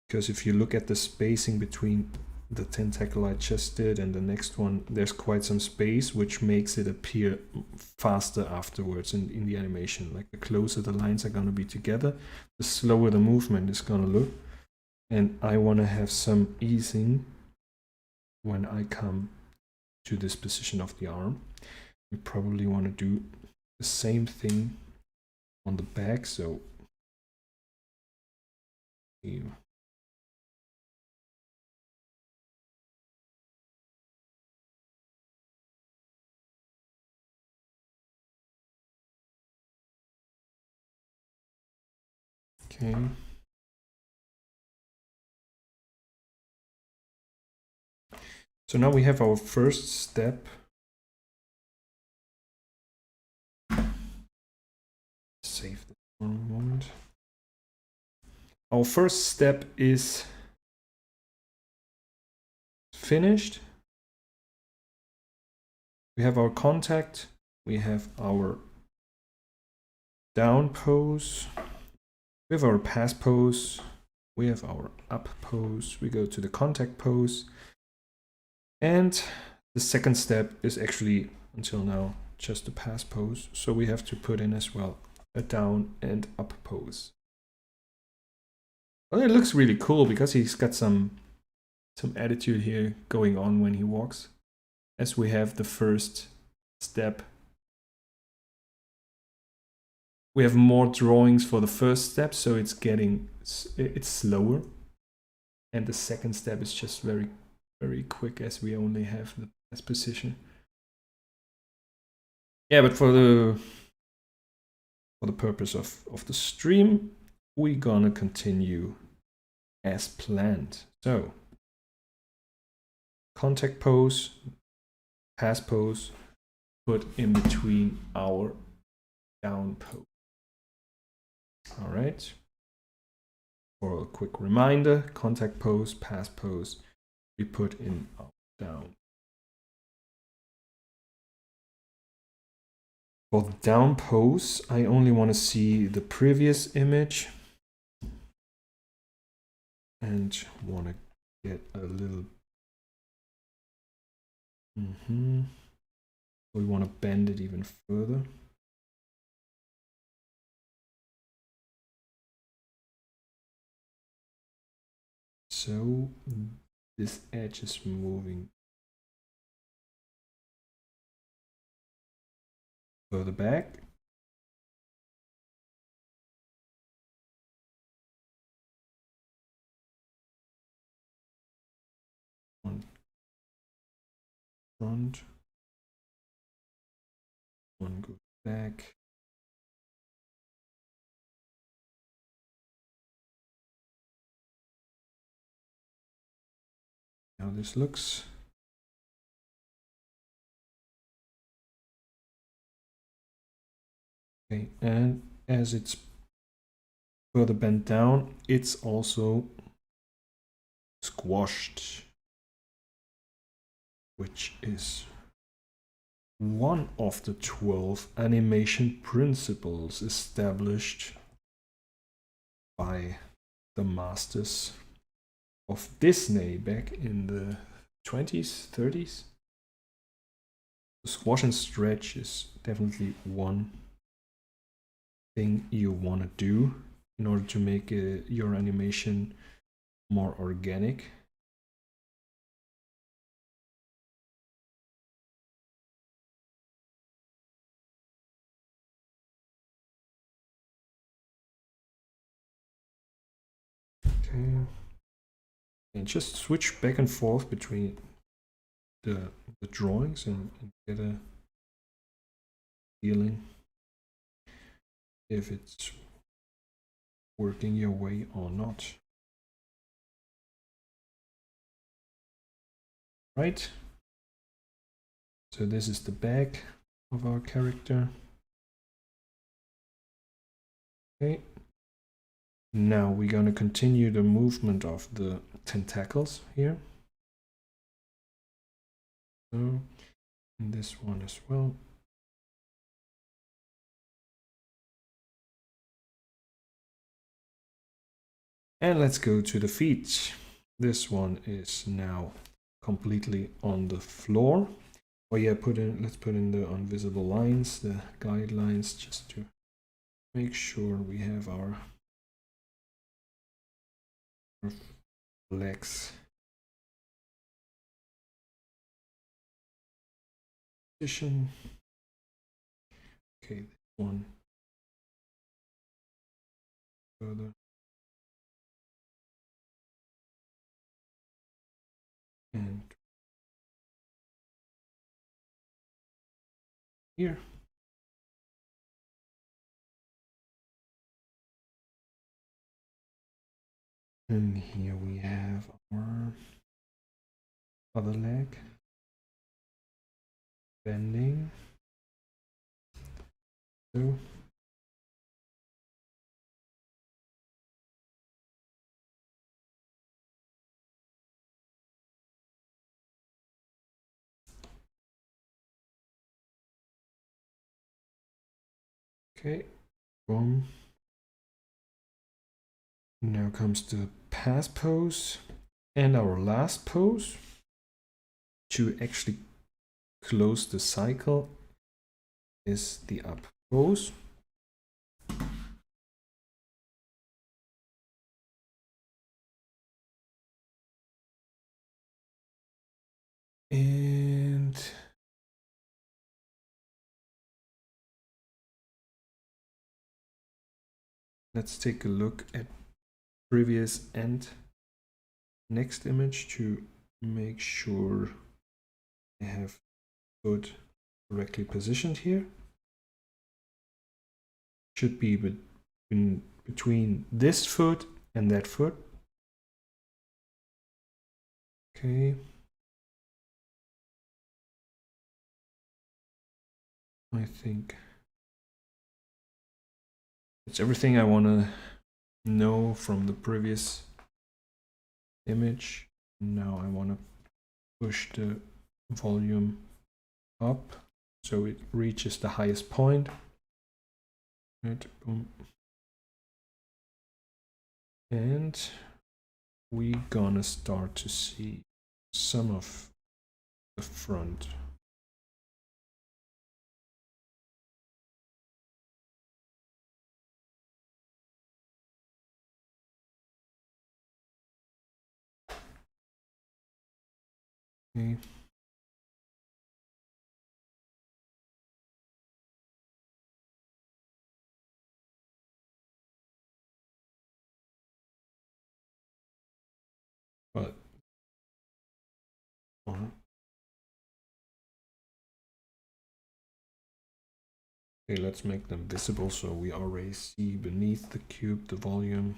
Because if you look at the spacing between the tentacle I just did and the next one, there's quite some space, which makes it appear faster afterwards in the animation. Like, the closer the lines are going to be together, the slower the movement is going to look. And I want to have some easing when I come to this position of the arm. You probably want to do the same thing on the back. So you okay. So now we have our first step. Save this for a moment. Our first step is finished. We have our contact, we have our down pose, we have our pass pose, we have our up pose, we go to the contact pose, and the second step is actually, until now, just the pass pose. So we have to put in as well a down and up pose. Well, it looks really cool because he's got some attitude here going on when he walks. As we have the first step, we have more drawings for the first step, so it's slower, and the second step is just very, very quick, as we only have the pass position. Yeah, but for the purpose of the stream, we're gonna continue as planned. So contact pose, pass pose, put in between our down pose. All right. For a quick reminder, contact pose, pass pose, we put in up, down. For the down pose, I only want to see the previous image and want to get a little. We want to bend it even further. So this edge is moving further back. One front, one goes back. How this looks. Okay, and as it's further bent down, it's also squashed, which is one of the 12 animation principles established by the masters of Disney back in the 20s, 30s. Squash and stretch is definitely one thing you want to do in order to make your animation more organic. Okay. And just switch back and forth between the drawings and get a feeling if it's working your way or not. Right? So this is the back of our character. Okay. Now we're going to continue the movement of the tentacles here. So, and this one as well. And let's go to the feet. This one is now completely on the floor. Oh yeah, let's put in the invisible lines, the guidelines, just to make sure we have our legs position. Okay, this one further. And here. And here we have our other leg. Bending. So. Okay, boom. Now comes the pass pose and our last pose to actually close the cycle is the up pose. And let's take a look at previous and next image to make sure I have foot correctly positioned here. Should be between this foot and that foot. Okay. I think It's everything I want to know from the previous image. Now I want to push the volume up so it reaches the highest point. Right, boom. And we're gonna start to see some of the front. Okay. But okay, let's make them visible so we already see beneath the cube the volume.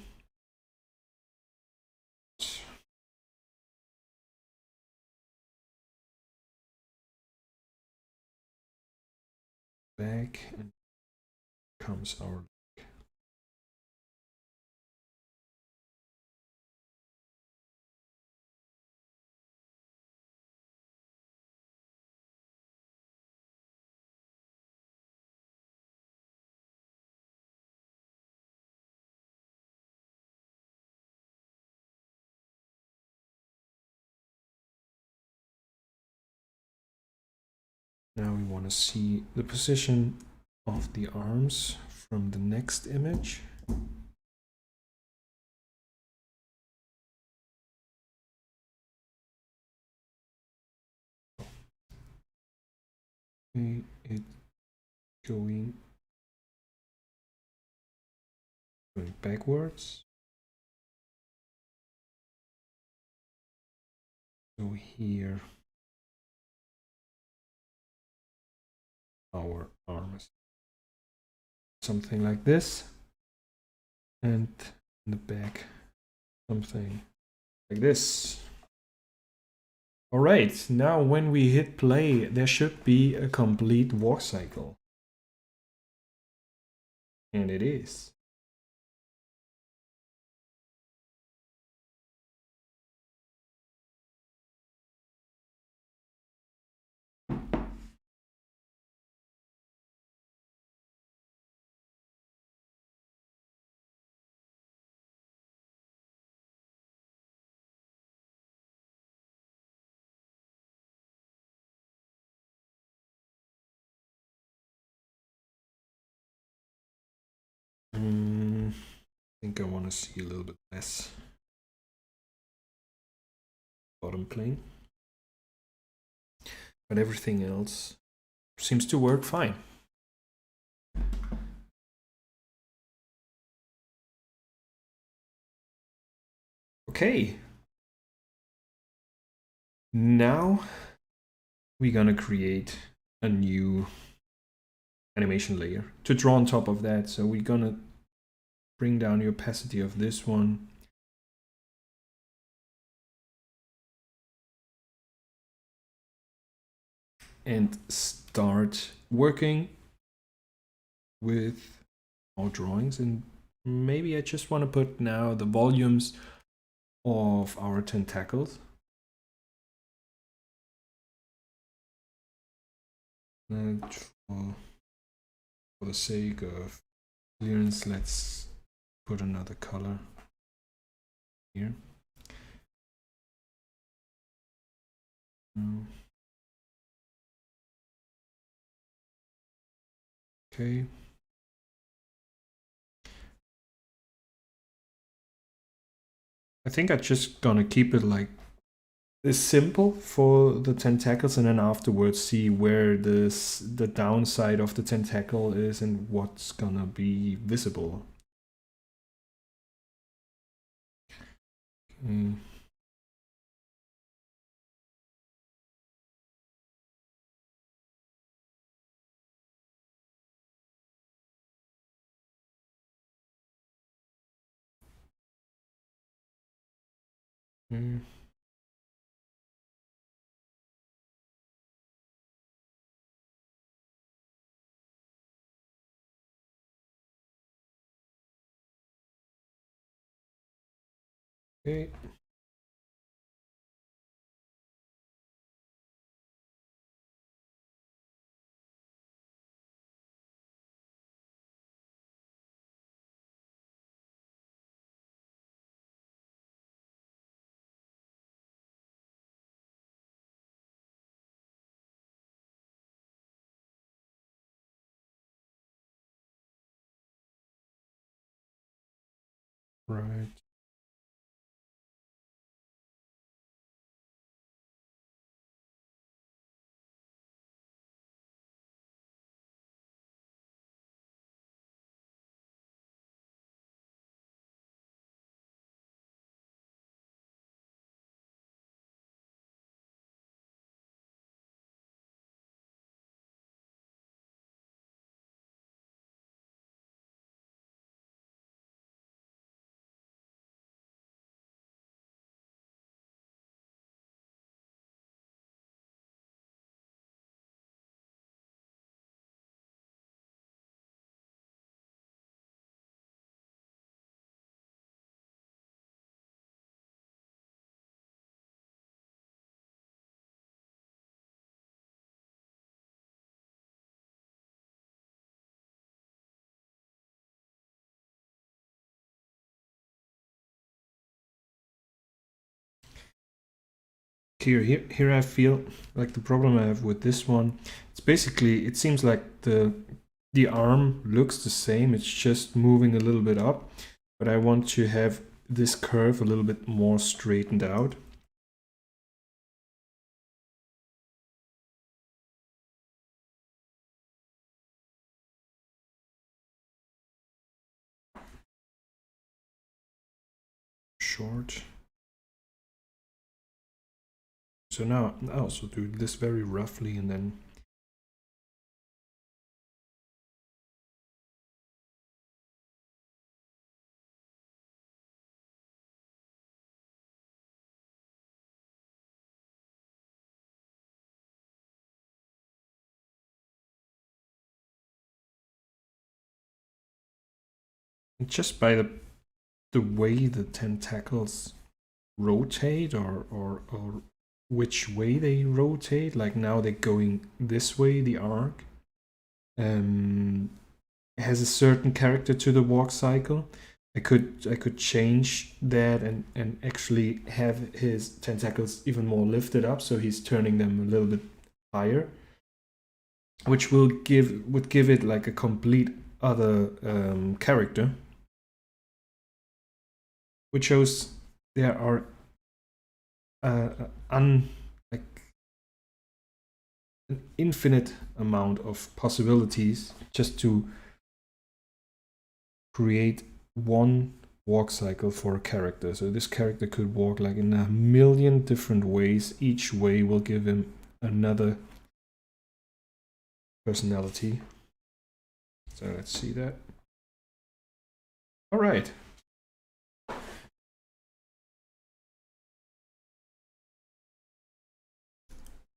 Back and comes our now we want to see the position of the arms from the next image. Okay, it going backwards. So here our arms, something like this, and in the back something like this. All right, now when we hit play, there should be a complete walk cycle. And it is. I think I want to see a little bit less bottom plane. But everything else seems to work fine. Okay. Now we're gonna create a new animation layer to draw on top of that. So we're gonna bring down the opacity of this one. And start working with our drawings. And maybe I just want to put now the volumes of our tentacles. And for the sake of clearance, let's put another color here. Okay. I think I'm just gonna keep it like this simple for the tentacles, and then afterwards see where the downside of the tentacle is and what's gonna be visible. Okay. Mm. Okay. Right. Here I feel like the problem I have with this one, it's basically, it seems like the arm looks the same, it's just moving a little bit up, but I want to have this curve a little bit more straightened out. Short. So now I also do this very roughly and then just by the way the tentacles rotate or which way they rotate, like now they're going this way, the arc has a certain character to the walk cycle. I could change that and actually have his tentacles even more lifted up, so he's turning them a little bit higher, which would give it like a complete other character, which shows there are like an infinite amount of possibilities just to create one walk cycle for a character. So this character could walk like in a million different ways. Each way will give him another personality. So let's see that. All right.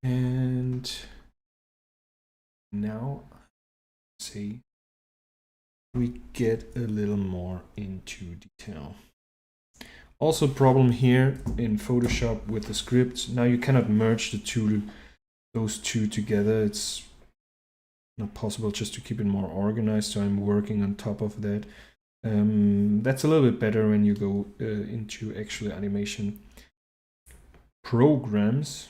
And now, see, we get a little more into detail. Also, problem here in Photoshop with the scripts. Now you cannot merge those two together. It's not possible just to keep it more organized. So I'm working on top of that. That's a little bit better when you go into actual animation programs.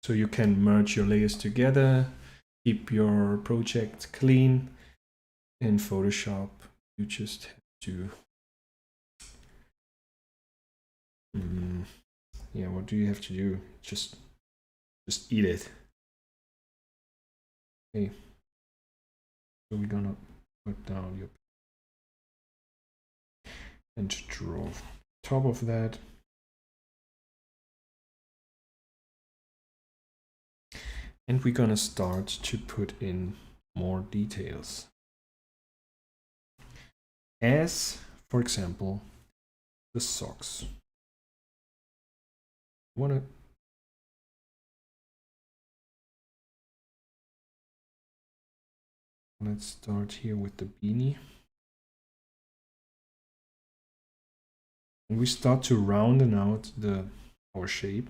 So you can merge your layers together, keep your project clean. In Photoshop, you just have to, yeah, what do you have to do? Just eat it. Okay, so we're gonna put down your and draw top of that. And we're gonna start to put in more details. As, for example, the socks. Let's start here with the beanie. And we start to round out our shape.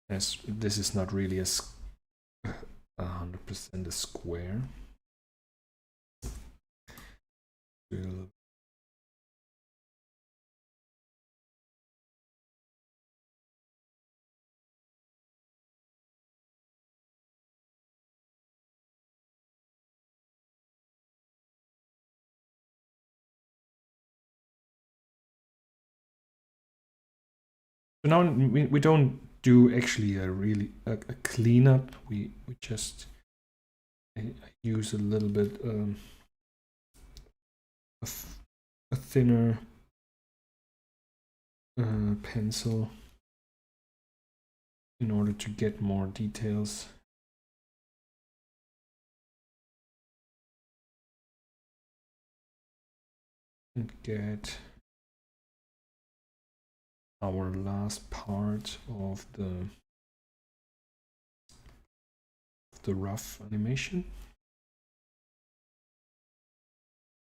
As this is not really 100% a square. So now we don't do actually a cleanup. We just use a little bit a thinner pencil in order to get more details. And get our last part of the rough animation.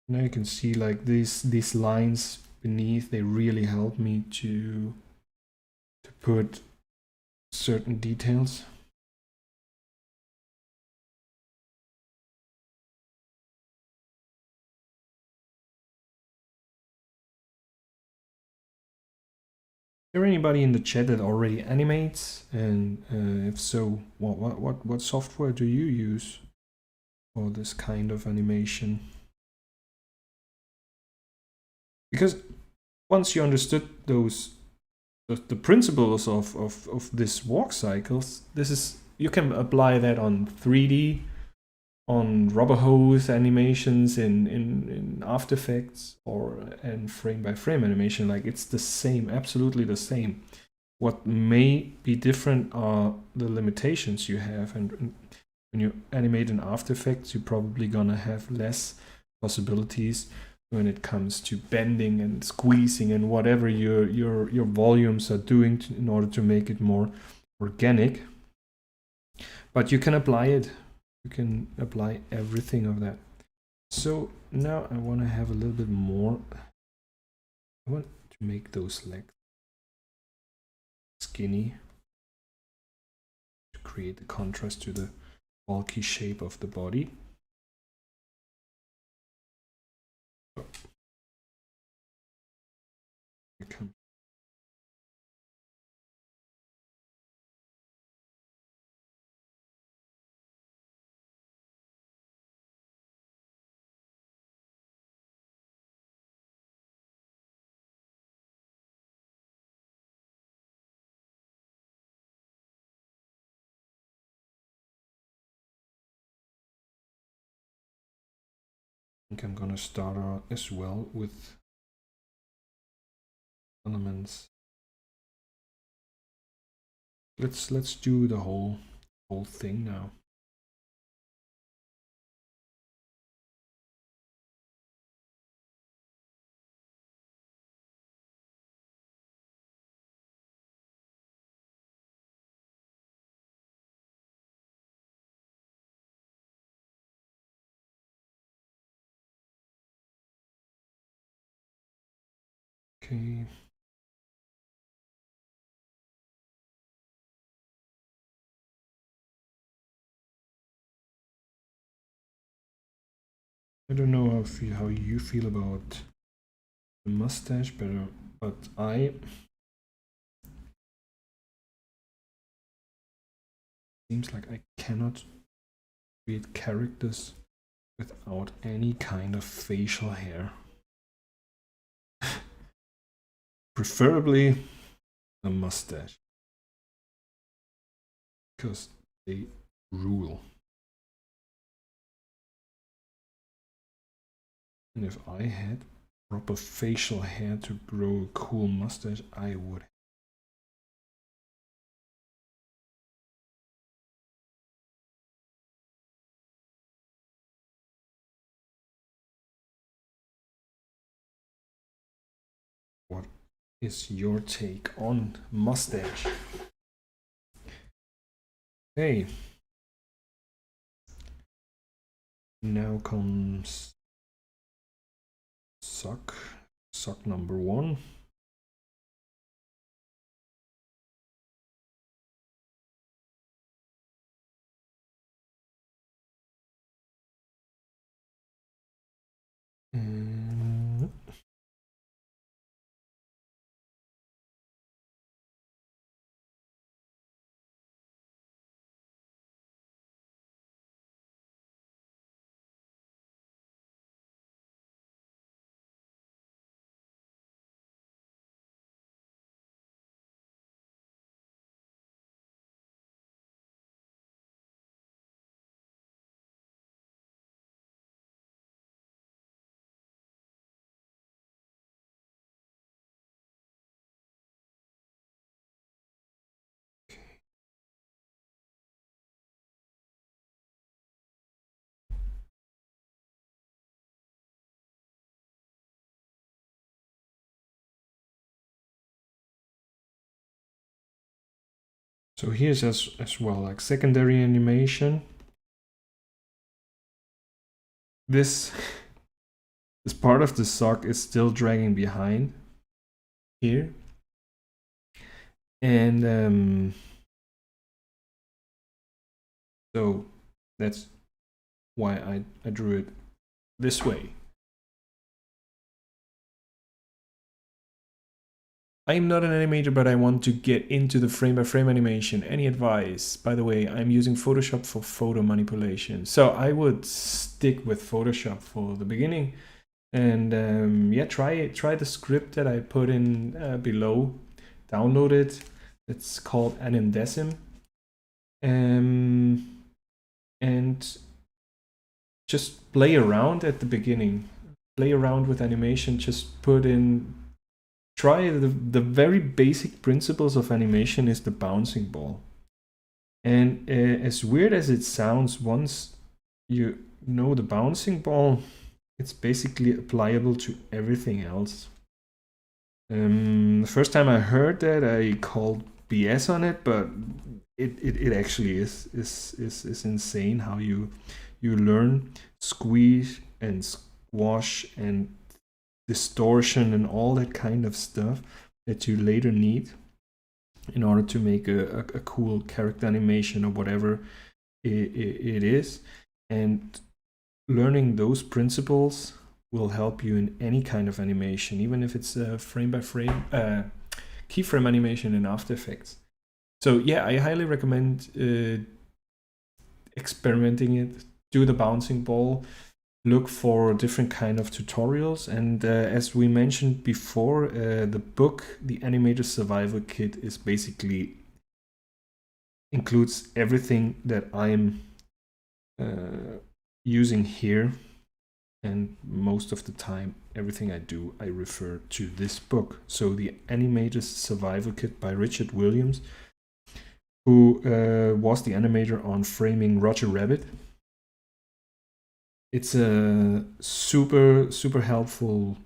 Now you can see like these lines beneath, they really help me to put certain details. Is there anybody in the chat that already animates? And if so, what software do you use for this kind of animation? Because once you understood the principles of this walk cycles, you can apply that on 3D, on rubber hose animations in After Effects, and frame by frame animation. Like, it's the same, absolutely the same. What may be different are the limitations you have, and when you animate in After Effects, you're probably gonna have less possibilities when it comes to bending and squeezing and whatever your volumes are doing in order to make it more organic. But you can apply it. You can apply everything of that. So now I want to have a little bit more. I want to make those legs skinny to create the contrast to the bulky shape of the body. I think I'm gonna start out as well with elements. Let's do the whole thing now. Okay. I don't know how you feel about the mustache better, but seems like I cannot create characters without any kind of facial hair. Preferably a mustache, because they rule. And if I had proper facial hair to grow a cool mustache, I would. What is your take on mustache? Hey. Now comes sock. sock number 1. So here's as well like secondary animation. This part of the sock is still dragging behind here, and so that's why I drew it this way. I'm not an animator, but I want to get into the frame-by-frame animation. Any advice? By the way, I'm using Photoshop for photo manipulation. So I would stick with Photoshop for the beginning. And yeah, try the script that I put in below. Download it. It's called Animdecim. And just play around at the beginning. Play around with animation. Just put in... Try the very basic principles of animation is the bouncing ball. And as weird as it sounds, once you know the bouncing ball, it's basically applicable to everything else. The first time I heard that, I called BS on it, but it actually is insane how you learn squeeze and squash and distortion and all that kind of stuff that you later need in order to make a cool character animation or whatever it is. And learning those principles will help you in any kind of animation, even if it's a frame-by-frame keyframe animation in After Effects. So yeah, I highly recommend experimenting it. Do the bouncing ball. Look for different kind of tutorials, and as we mentioned before, the book, The Animator Survival Kit, is basically includes everything that I'm using here, and most of the time everything I do I refer to this book. So The Animator Survival Kit by Richard Williams, who was the animator on Framing Roger Rabbit. It's a super helpful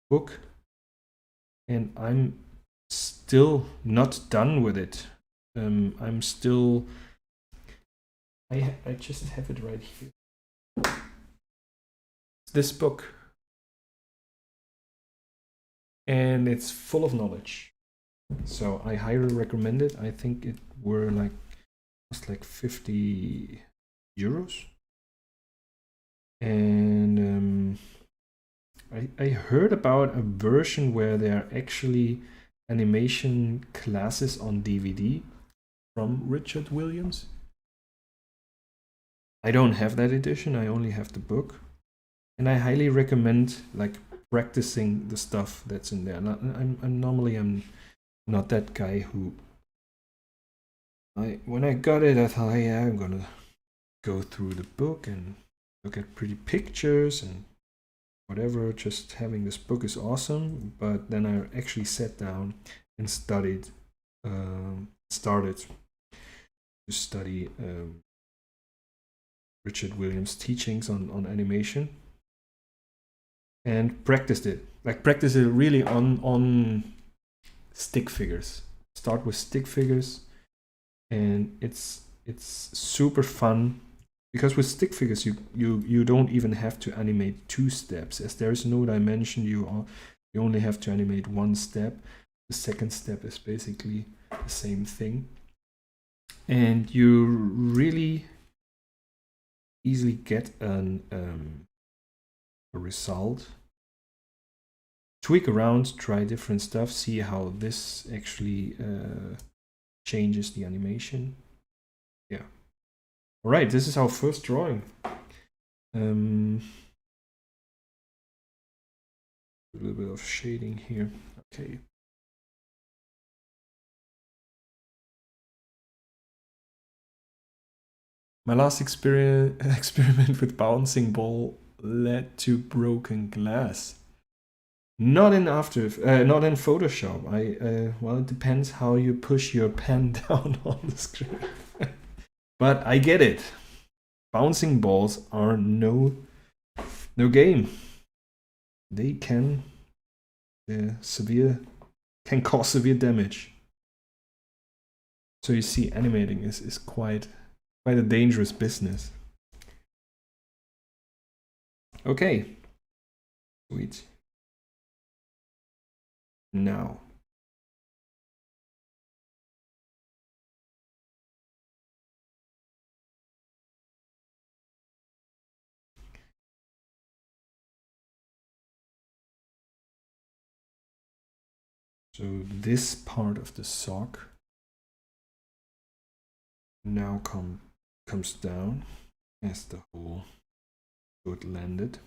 book, and I'm still not done with it. I'm still... I just have it right here. It's this book, and it's full of knowledge. So I highly recommend it. I think it were like was like 50 euros. And I heard about a version where there are actually animation classes on DVD from Richard Williams. I don't have that edition, I only have the book. And I highly recommend like practicing the stuff that's in there. I'm normally not that guy who... when I got it, I thought, yeah, I'm gonna go through the book and look at pretty pictures and whatever. Just having this book is awesome, but then I actually sat down and started to study Richard Williams' teachings on animation, and practiced it. Like practice it really on stick figures. Start with stick figures, and it's super fun because with stick figures you don't even have to animate 2 steps, as there is no dimension. You only have to animate 1 step. The second step is basically the same thing, and you really easily get a result. Tweak around, try different stuff, see how this actually changes the animation. Yeah. All right, this is our first drawing. A little bit of shading here. Okay. My last experiment with bouncing ball led to broken glass. Not in not in Photoshop. Well, it depends how you push your pen down on the screen. But I get it. Bouncing balls are no game. They can cause severe damage. So you see, animating is quite a dangerous business. Okay. Sweet. Now. So this part of the sock now comes down as the whole foot landed.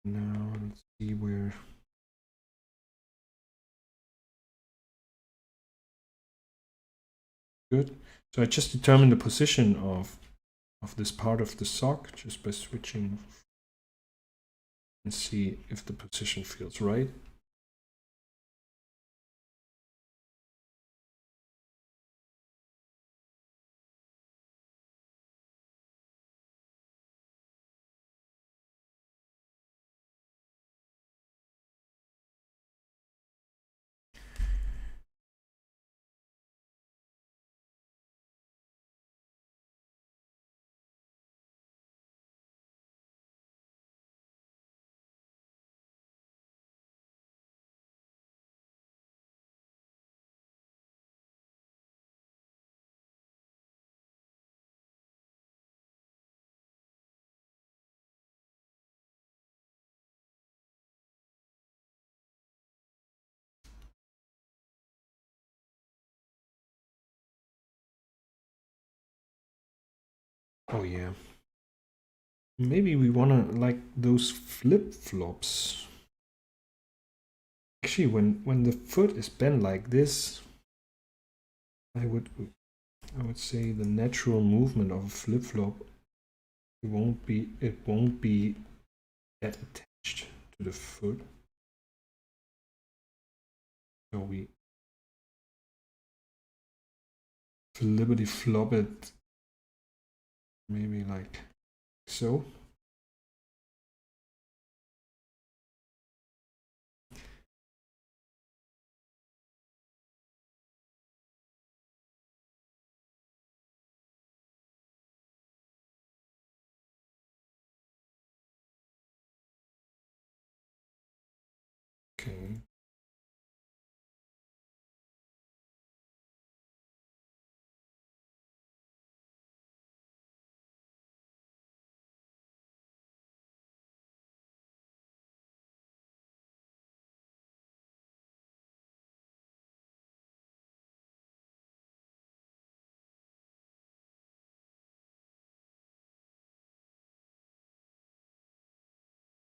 Now let's see where. Good. So I just determined the position of this part of the sock just by switching and see if the position feels right. Oh yeah. Maybe we wanna like those flip-flops. Actually, when the foot is bent like this, I would say the natural movement of a flip-flop won't be that attached to the foot. So we flippity flop it maybe like so. Okay.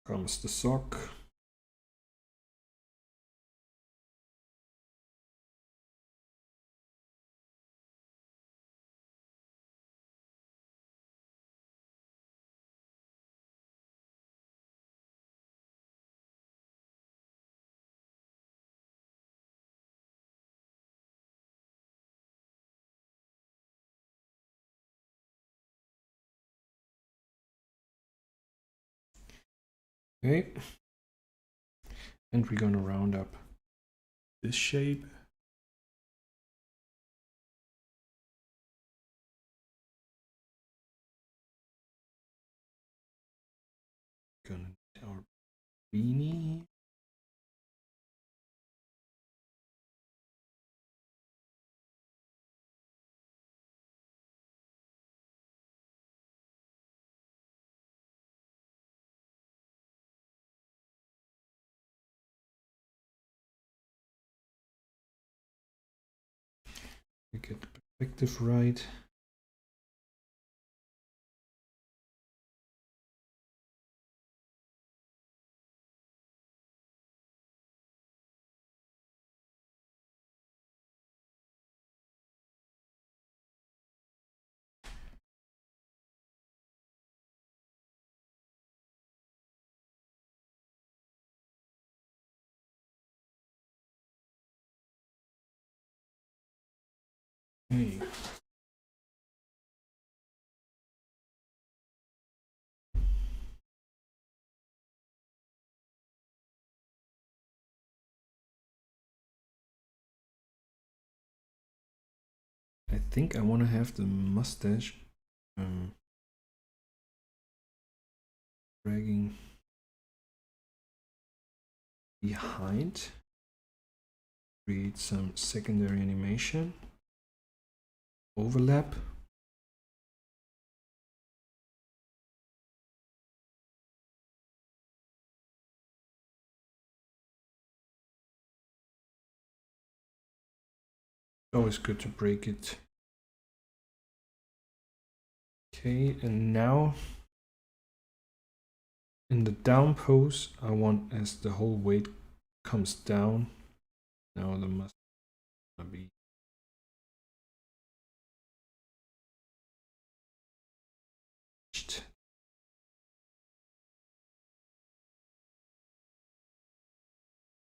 Comes the sock. Okay. And we're gonna round up this shape. Gonna need our beanie. We get the perspective right. Okay. I think I want to have the mustache dragging behind, create some secondary animation, overlap. Always good to break it. Okay, and now in the down pose, I want as the whole weight comes down. Now the mustache gonna be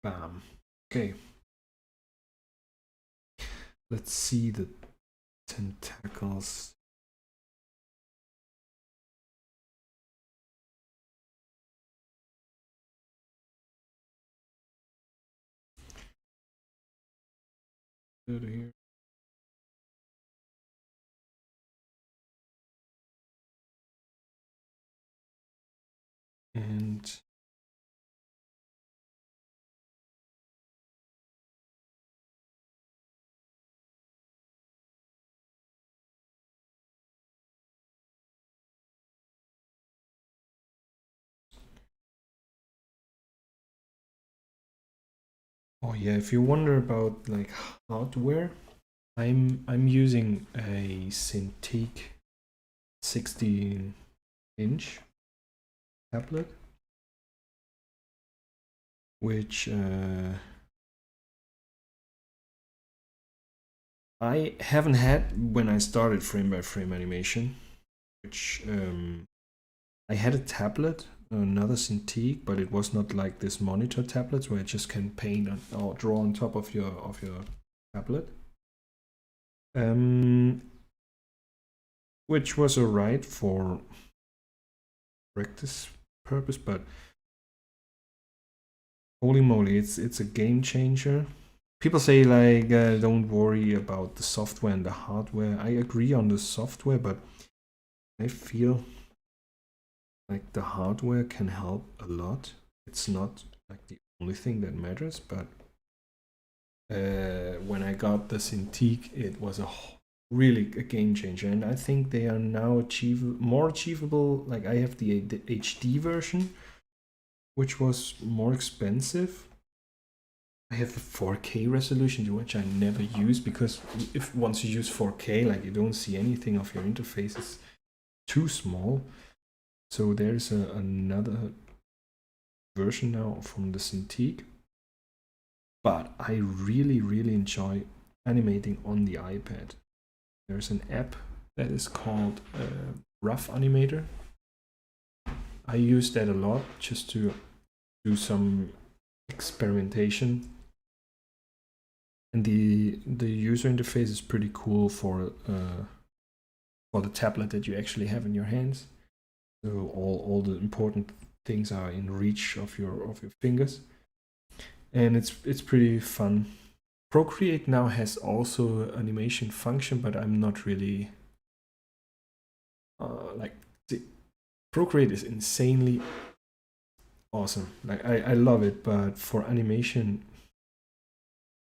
bam. Okay. Let's see the tentacles. Over here. And oh yeah, if you wonder about like hardware, I'm using a Cintiq 16-inch tablet, which I haven't had when I started frame by frame animation, which I had a tablet, another Cintiq, but it was not like this monitor tablets where you just can paint or draw on top of your tablet. Which was alright for practice purpose, but holy moly, it's a game changer. People say like don't worry about the software and the hardware. I agree on the software, but I feel like the hardware can help a lot. It's not like the only thing that matters, but when I got the Cintiq, it was really a game changer, and I think they are now more achievable. Like I have the HD version, which was more expensive. I have a 4K resolution, which I never use, because if once you use 4K, like you don't see anything of your interface, it's too small. So there's another version now from the Cintiq, but I really enjoy animating on the iPad. There's an app that is called Rough Animator. I use that a lot just to do some experimentation, and the user interface is pretty cool for the tablet that you actually have in your hands. So all the important things are in reach of your fingers, and it's pretty fun. Procreate now has also animation function, but I'm not really like Procreate is insanely awesome. Like I love it, but for animation,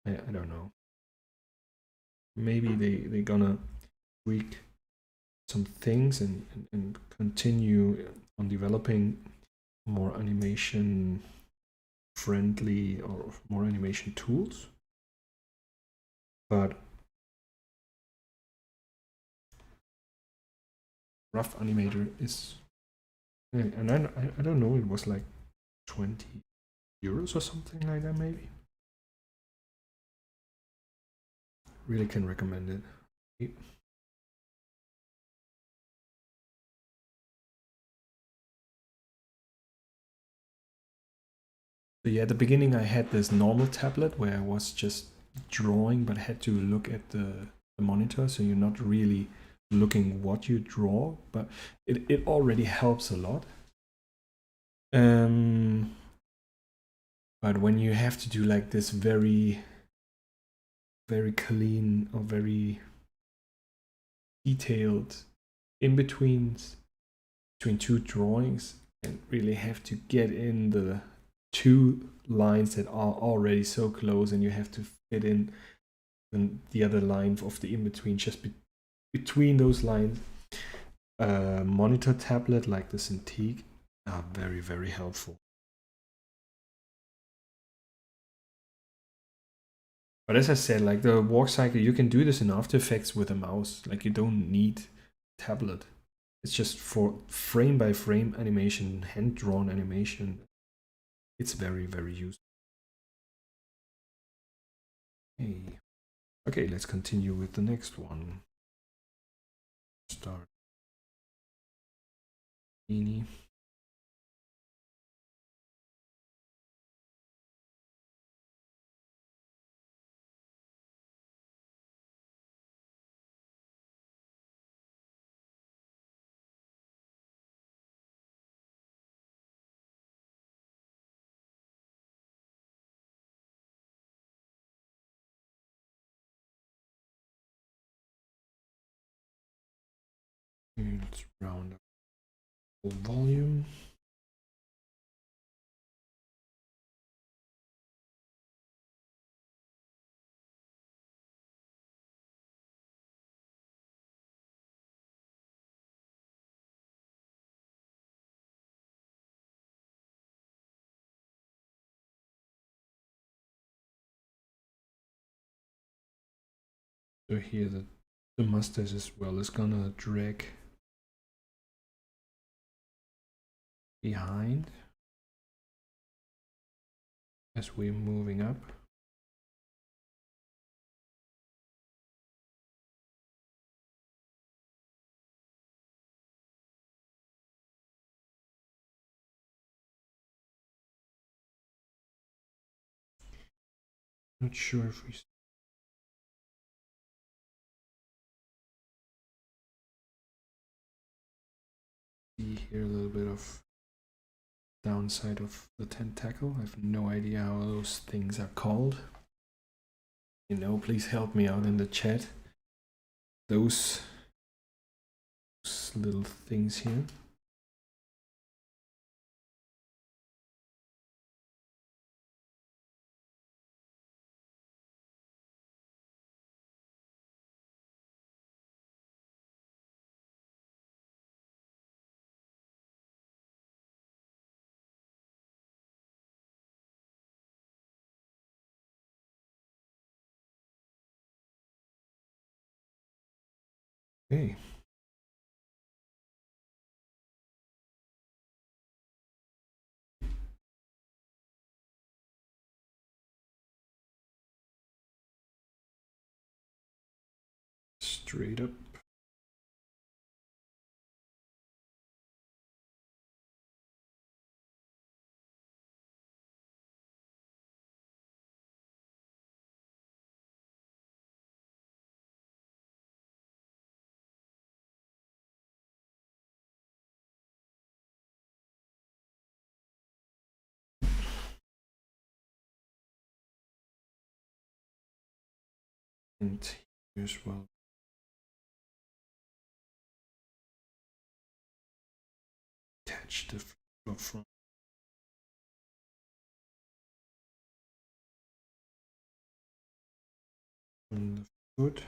I don't know. Maybe they're gonna tweak some things and continue on developing more animation friendly or more animation tools. But Rough Animator is, and I don't know, it was like 20 euros or something like that, maybe. Really can recommend it. So yeah, at the beginning I had this normal tablet where I was just drawing, but had to look at the monitor, so you're not really looking what you draw, but it already helps a lot. But when you have to do like this very clean or very detailed in-betweens between two drawings and really have to get in the two lines that are already so close, and you have to fit in the other line of the in-between just between those lines, monitor tablet like the Cintiq are very helpful. But as I said, like the walk cycle, you can do this in After Effects with a mouse. Like you don't need tablet. It's just for frame by frame animation, hand drawn animation. It's very useful. Hey. Okay, let's continue with the next one. Start. Beanie. Let's round up the volume. So here the mustache as well is gonna drag behind as we're moving up. Not sure if we see here a little bit of downside of the tentacle. I have no idea how those things are called. You know, please help me out in the chat. Those little things here. Okay. Straight up. And here as well. Attach the flip from. On the foot.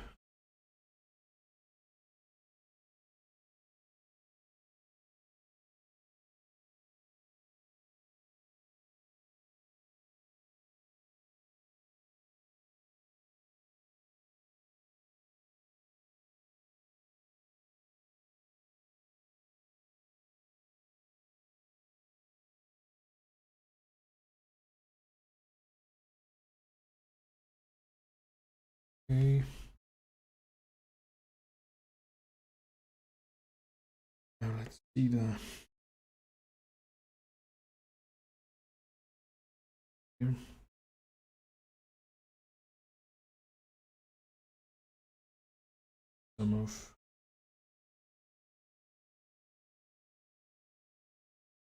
Okay. Now let's see the. Here.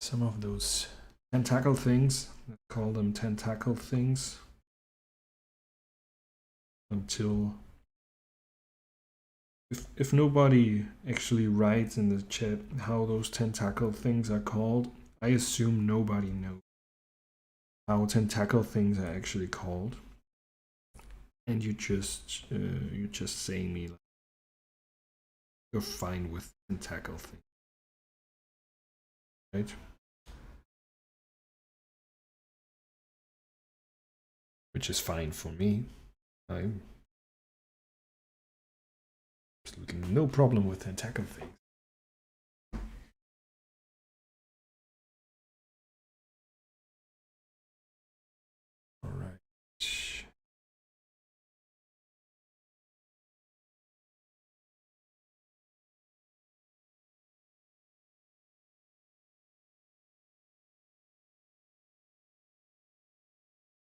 Some of those tentacle things. Let's call them tentacle things. Until if nobody actually writes in the chat how those tentacle things are called, I assume nobody knows how tentacle things are actually called. And you're just saying me like you're fine with tentacle things, right? Which is fine for me. I'm absolutely no problem with tentacle things. All right.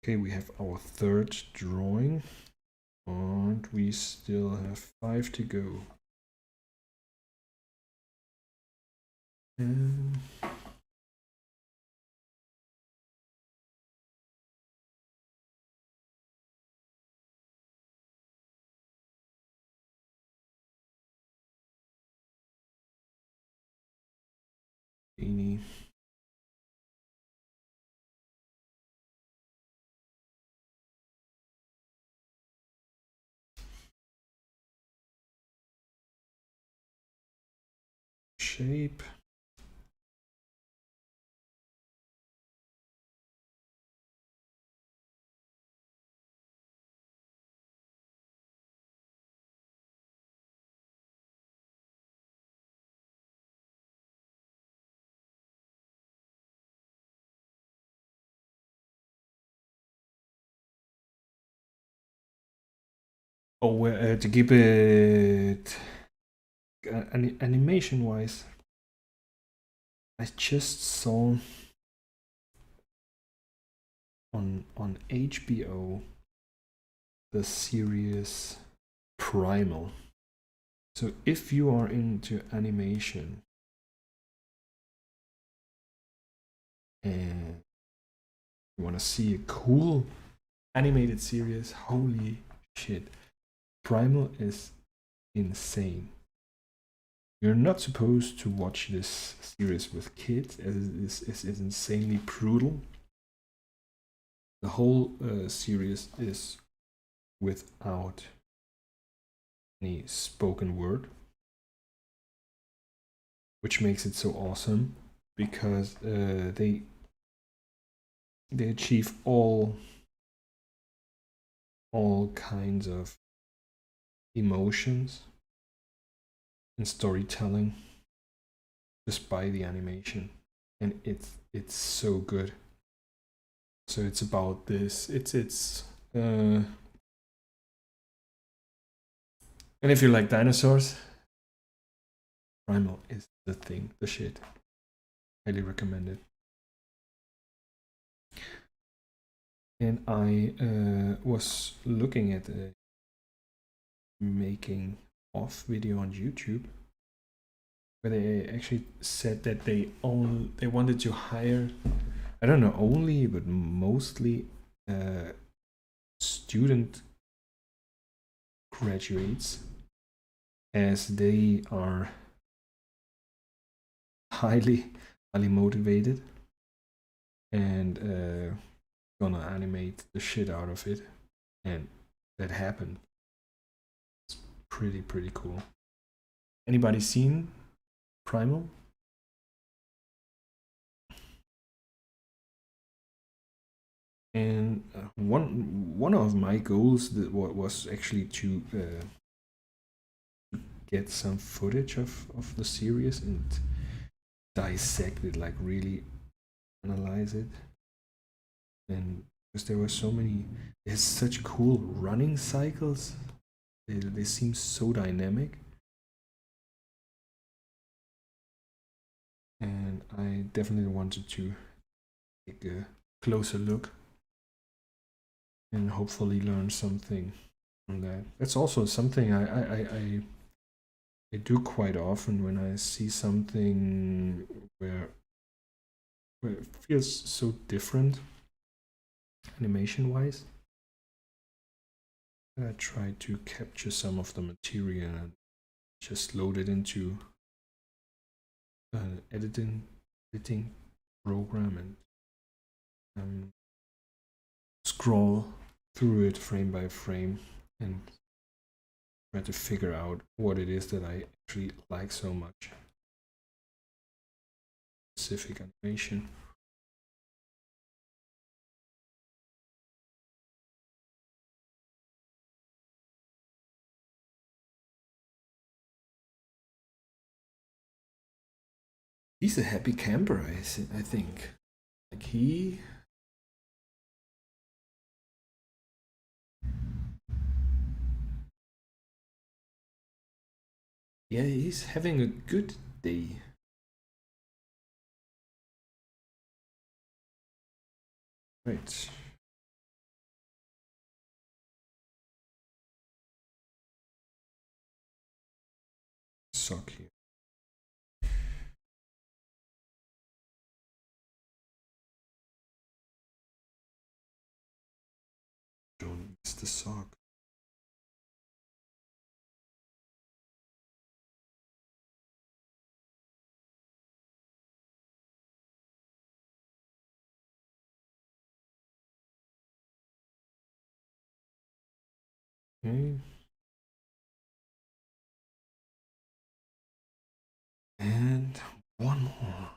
Okay, we have our third drawing, and we still have 5 to go. Beanie. Shape. Oh, to keep it animation wise, I just saw on HBO the series Primal. So if you are into animation and you want to see a cool animated series, holy shit, Primal is insane. You're not supposed to watch this series with kids, as it is insanely brutal. The whole series is without any spoken word, which makes it so awesome because they achieve all kinds of emotions and storytelling just by the animation, and it's so good. So it's about this. And if you like dinosaurs, Primal is the thing, the shit. Highly recommend it. And I was looking at a making of video on YouTube where they actually said that they wanted to hire, I don't know, only but mostly student graduates, as they are highly motivated and gonna animate the shit out of it, and that happened. It's pretty cool. Anybody seen Primal? And one of my goals that was actually to get some footage of the series and dissect it, like really analyze it. And because there were so many, there's such cool running cycles. They seem so dynamic. And I definitely wanted to take a closer look and hopefully learn something from that. That's also something I do quite often when I see something where it feels so different animation wise. I try to capture some of the material and just load it into an editing program and scroll through it frame by frame and try to figure out what it is that I actually like so much. Specific animation. He's a happy camper, I think. Like he yeah, he's having a good day. Right. Sock here. Don't miss the sock. Okay. And one more.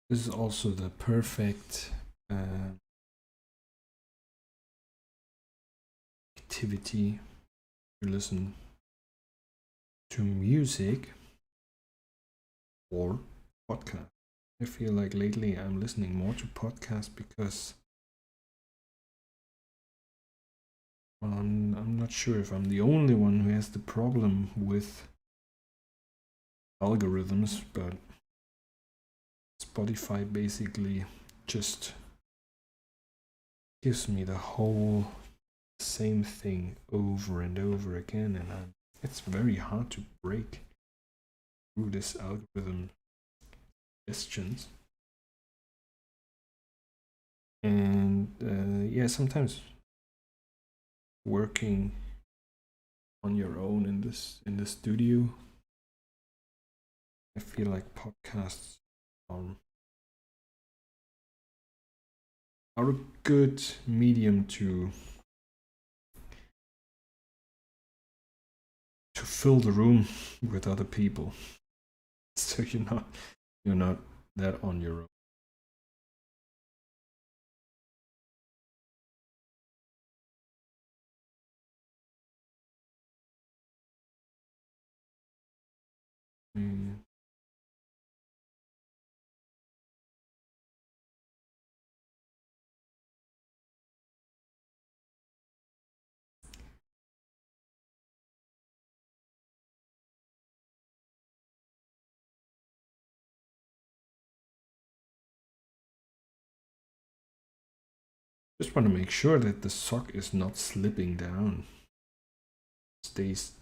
This is also the perfect activity to listen to music or podcast. I feel like lately I'm listening more to podcasts because I'm not sure if I'm the only one who has the problem with algorithms, but Spotify basically just gives me the whole same thing over and over again, and it's very hard to break through this algorithm questions. And yeah, sometimes working on your own in the studio, I feel like podcasts are a good medium to fill the room with other people, so you're not that on your own. Mm. Just want to make sure that the sock is not slipping down. Stays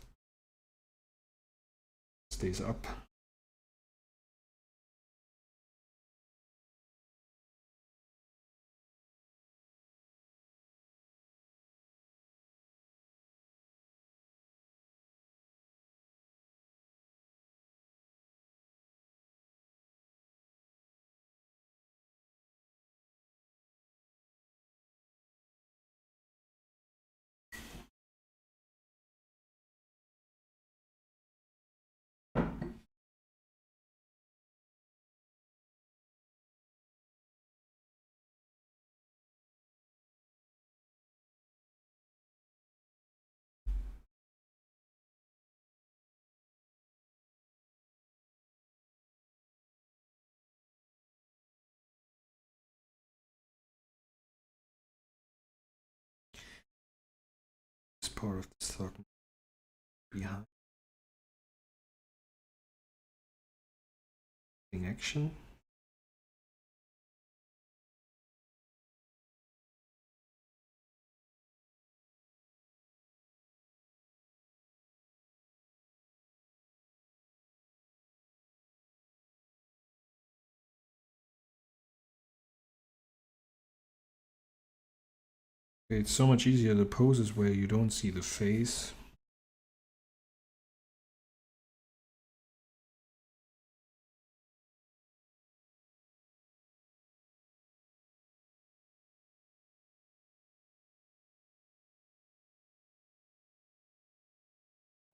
up. part of the stock behind action. It's so much easier the poses where you don't see the face.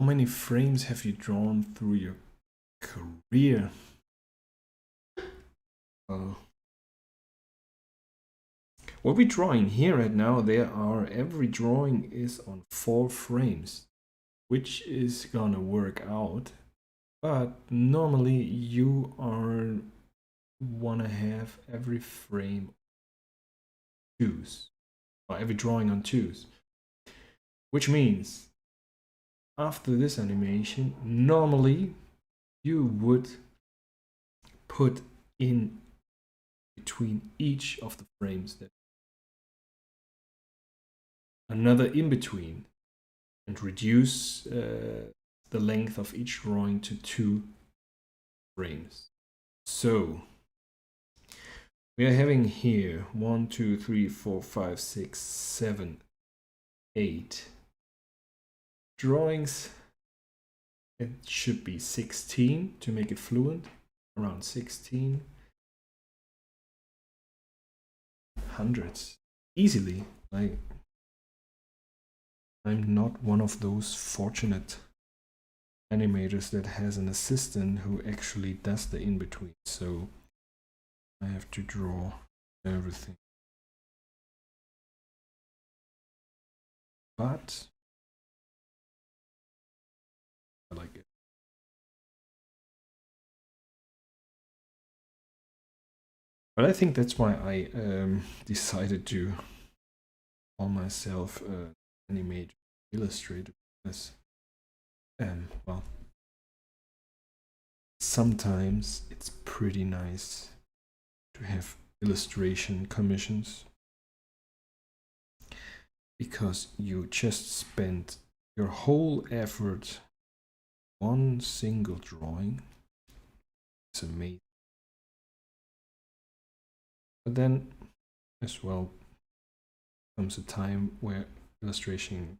How many frames have you drawn through your career? What we're drawing here right now, every drawing is on 4 frames, which is gonna work out. But normally you wanna have every frame twos, or every drawing on twos, which means after this animation, normally you would put in between each of the frames that another in between and reduce the length of each drawing to 2 frames. So we are having here 1, 2, 3, 4, 5, 6, 7, 8 drawings. It should be 16 to make it fluent, around 16. Hundreds easily. I'm not one of those fortunate animators that has an assistant who actually does the in-between, so I have to draw everything. But I like it. But I think that's why I decided to call myself animator illustrator, because well, sometimes it's pretty nice to have illustration commissions, because you just spend your whole effort one single drawing. It's amazing. But then as well comes a time where illustration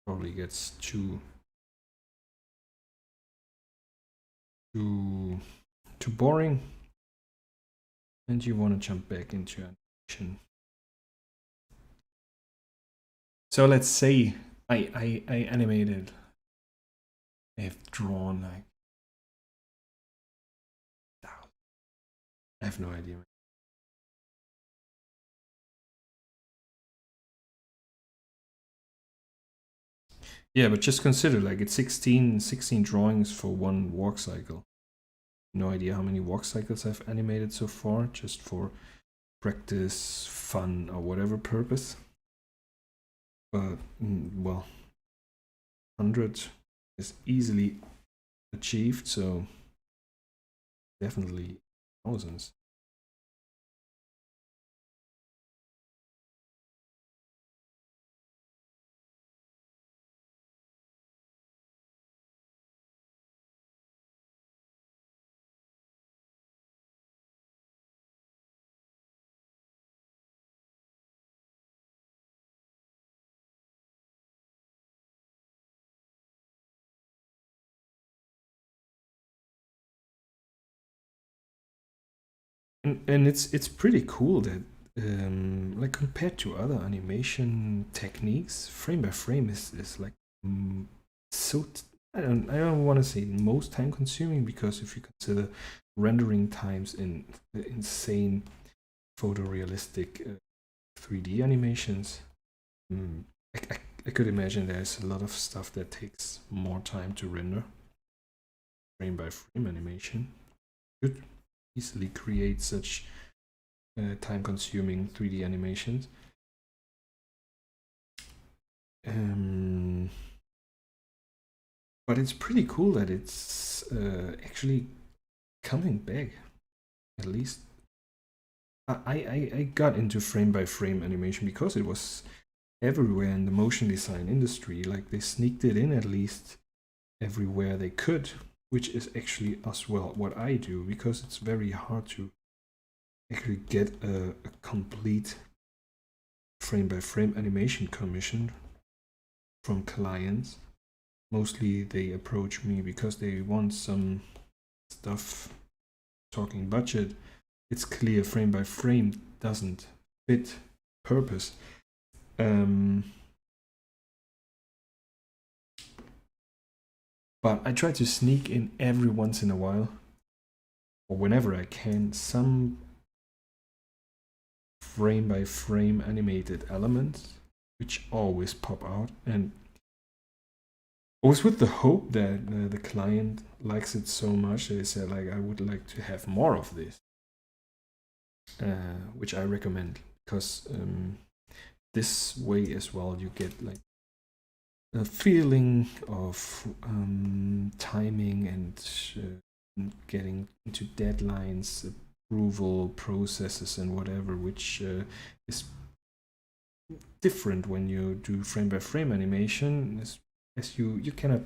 probably gets too boring and you want to jump back into animation. So let's say I animated, I have drawn like, I have no idea. Yeah, but just consider, like, it's 16 drawings for one walk cycle. No idea how many walk cycles I've animated so far, just for practice, fun, or whatever purpose. But, well, 100 is easily achieved, so definitely thousands. And it's pretty cool that like, compared to other animation techniques, frame by frame is like so I don't want to say most time consuming, because if you consider rendering times in insane photorealistic 3D animations, I could imagine there's a lot of stuff that takes more time to render. Frame by frame animation could easily create such time-consuming 3D animations. But it's pretty cool that it's actually coming back. At least I got into frame by frame animation because it was everywhere in the motion design industry. Like they sneaked it in at least everywhere they could, which is actually as well what I do, because it's very hard to actually get a complete frame by frame animation commission from clients. Mostly they approach me because they want some stuff talking budget. It's clear frame by frame doesn't fit purpose. But I try to sneak in every once in a while, or whenever I can, some frame by frame animated elements, which always pop out. And always with the hope that the client likes it so much that they say, like, I would like to have more of this, which I recommend, because this way as well you get like a feeling of timing and getting into deadlines, approval processes and whatever, which is different when you do frame by frame animation, as you cannot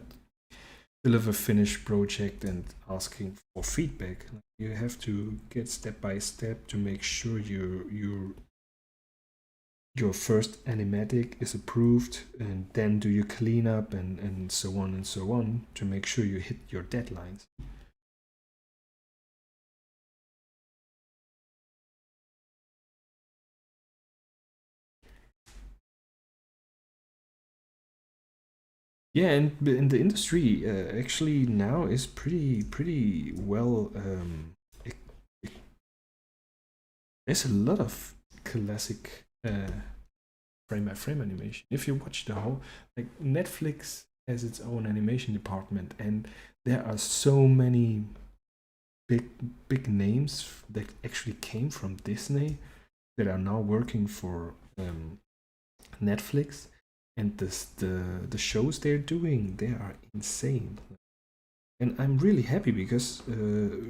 deliver finished project and asking for feedback. You have to get step by step to make sure your first animatic is approved, and then do your cleanup and so on and so on to make sure you hit your deadlines. Yeah, and in the industry actually now is pretty well. There's a lot of classic frame by frame animation. If you watch the whole, like, Netflix has its own animation department, and there are so many big names that actually came from Disney that are now working for Netflix, and the shows they're doing, they are insane. And I'm really happy because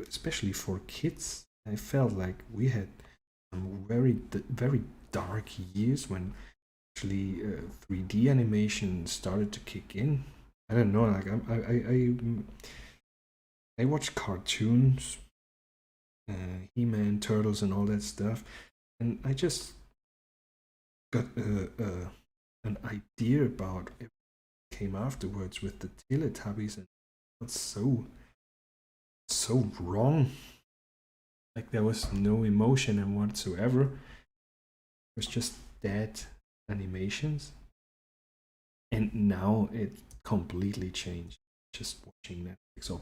especially for kids, I felt like we had some very dark years when actually 3D animation started to kick in. I don't know, like I watch cartoons, He-Man, Turtles, and all that stuff, and I just got an idea about it came afterwards with the Teletubbies, and it's so wrong. Like, there was no emotion and whatsoever. It was just dead animations, and now it completely changed. Just watching Netflix, or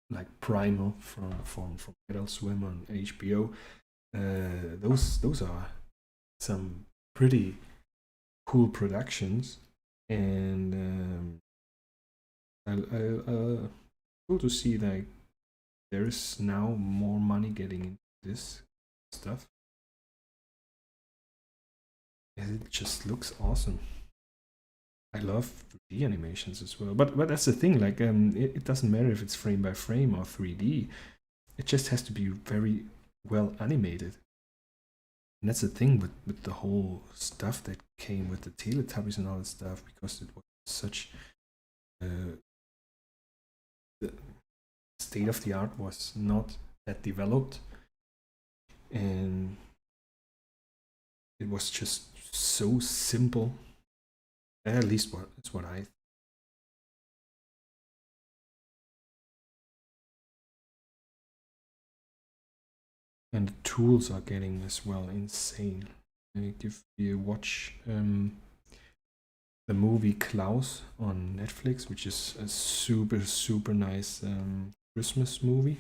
like Primal from Adult Swim on HBO. Those are some pretty cool productions, and cool to see that there is now more money getting into this stuff. And it just looks awesome. I love 3D animations as well, but that's the thing. Like, it doesn't matter if it's frame by frame or 3D. It just has to be very well animated. And that's the thing with the whole stuff that came with the Teletubbies and all that stuff, because it was such the state of the art was not that developed, and it was just so simple. At least that's what I. And the tools are getting as well insane. Like, if you watch the movie Klaus on Netflix, which is a super nice Christmas movie,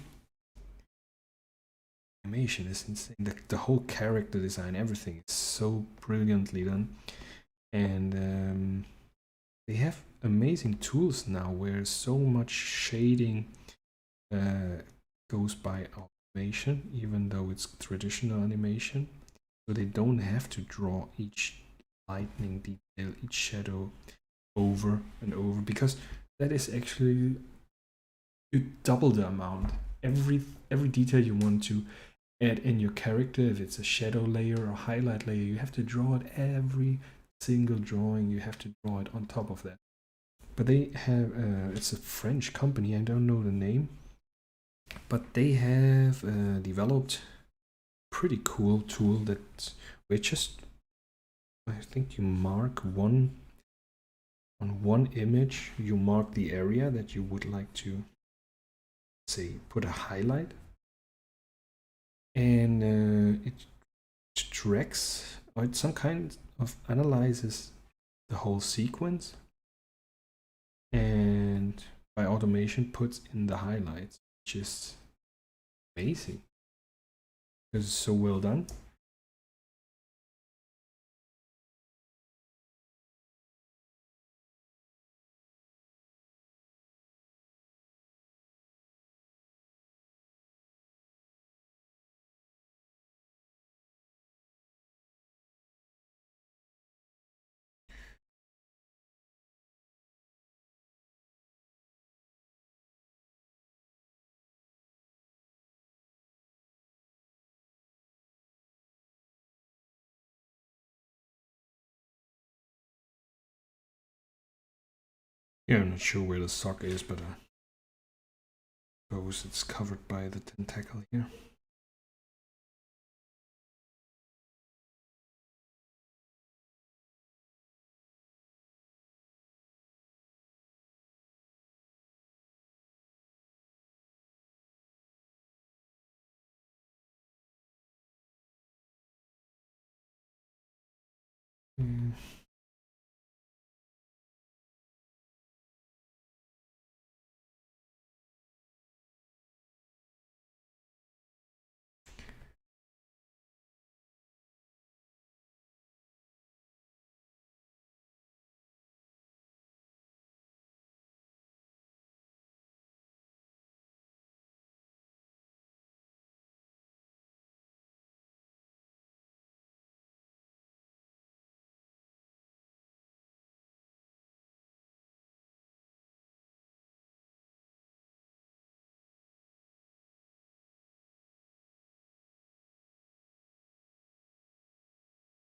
animation is insane. The whole character design, everything is so brilliantly done, and they have amazing tools now where so much shading goes by animation, even though it's traditional animation, so they don't have to draw each lightning detail each shadow over and over, because that is actually, you double the amount. Every detail you want to add in your character, if it's a shadow layer or highlight layer, you have to draw it. Every single drawing you have to draw it on top of that. But they have it's a French company, I don't know the name, but they have developed pretty cool tool that we just, I think you mark on one image, you mark the area that you would like to, say, put a highlight, and it tracks, or it some kind of analyzes the whole sequence, and by automation puts in the highlights, which is amazing. It's so well done. Yeah, I'm not sure where the sock is, but I suppose it's covered by the tentacle here. Mm.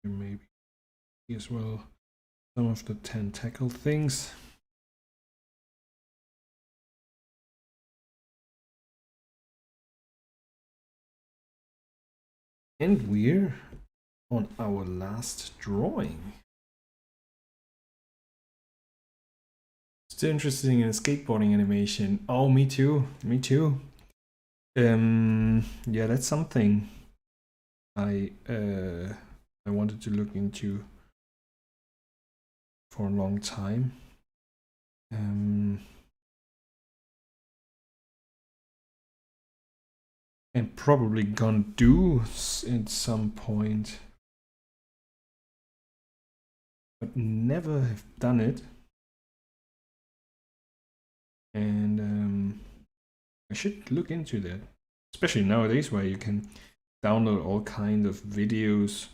Maybe as well some of the tentacle things. And we're on our last drawing. Still interesting in skateboarding animation. Oh, me too. Me too. Yeah, that's something I wanted to look into for a long time. And probably gonna do at some point, but never have done it. And I should look into that, especially nowadays where you can download all kinds of videos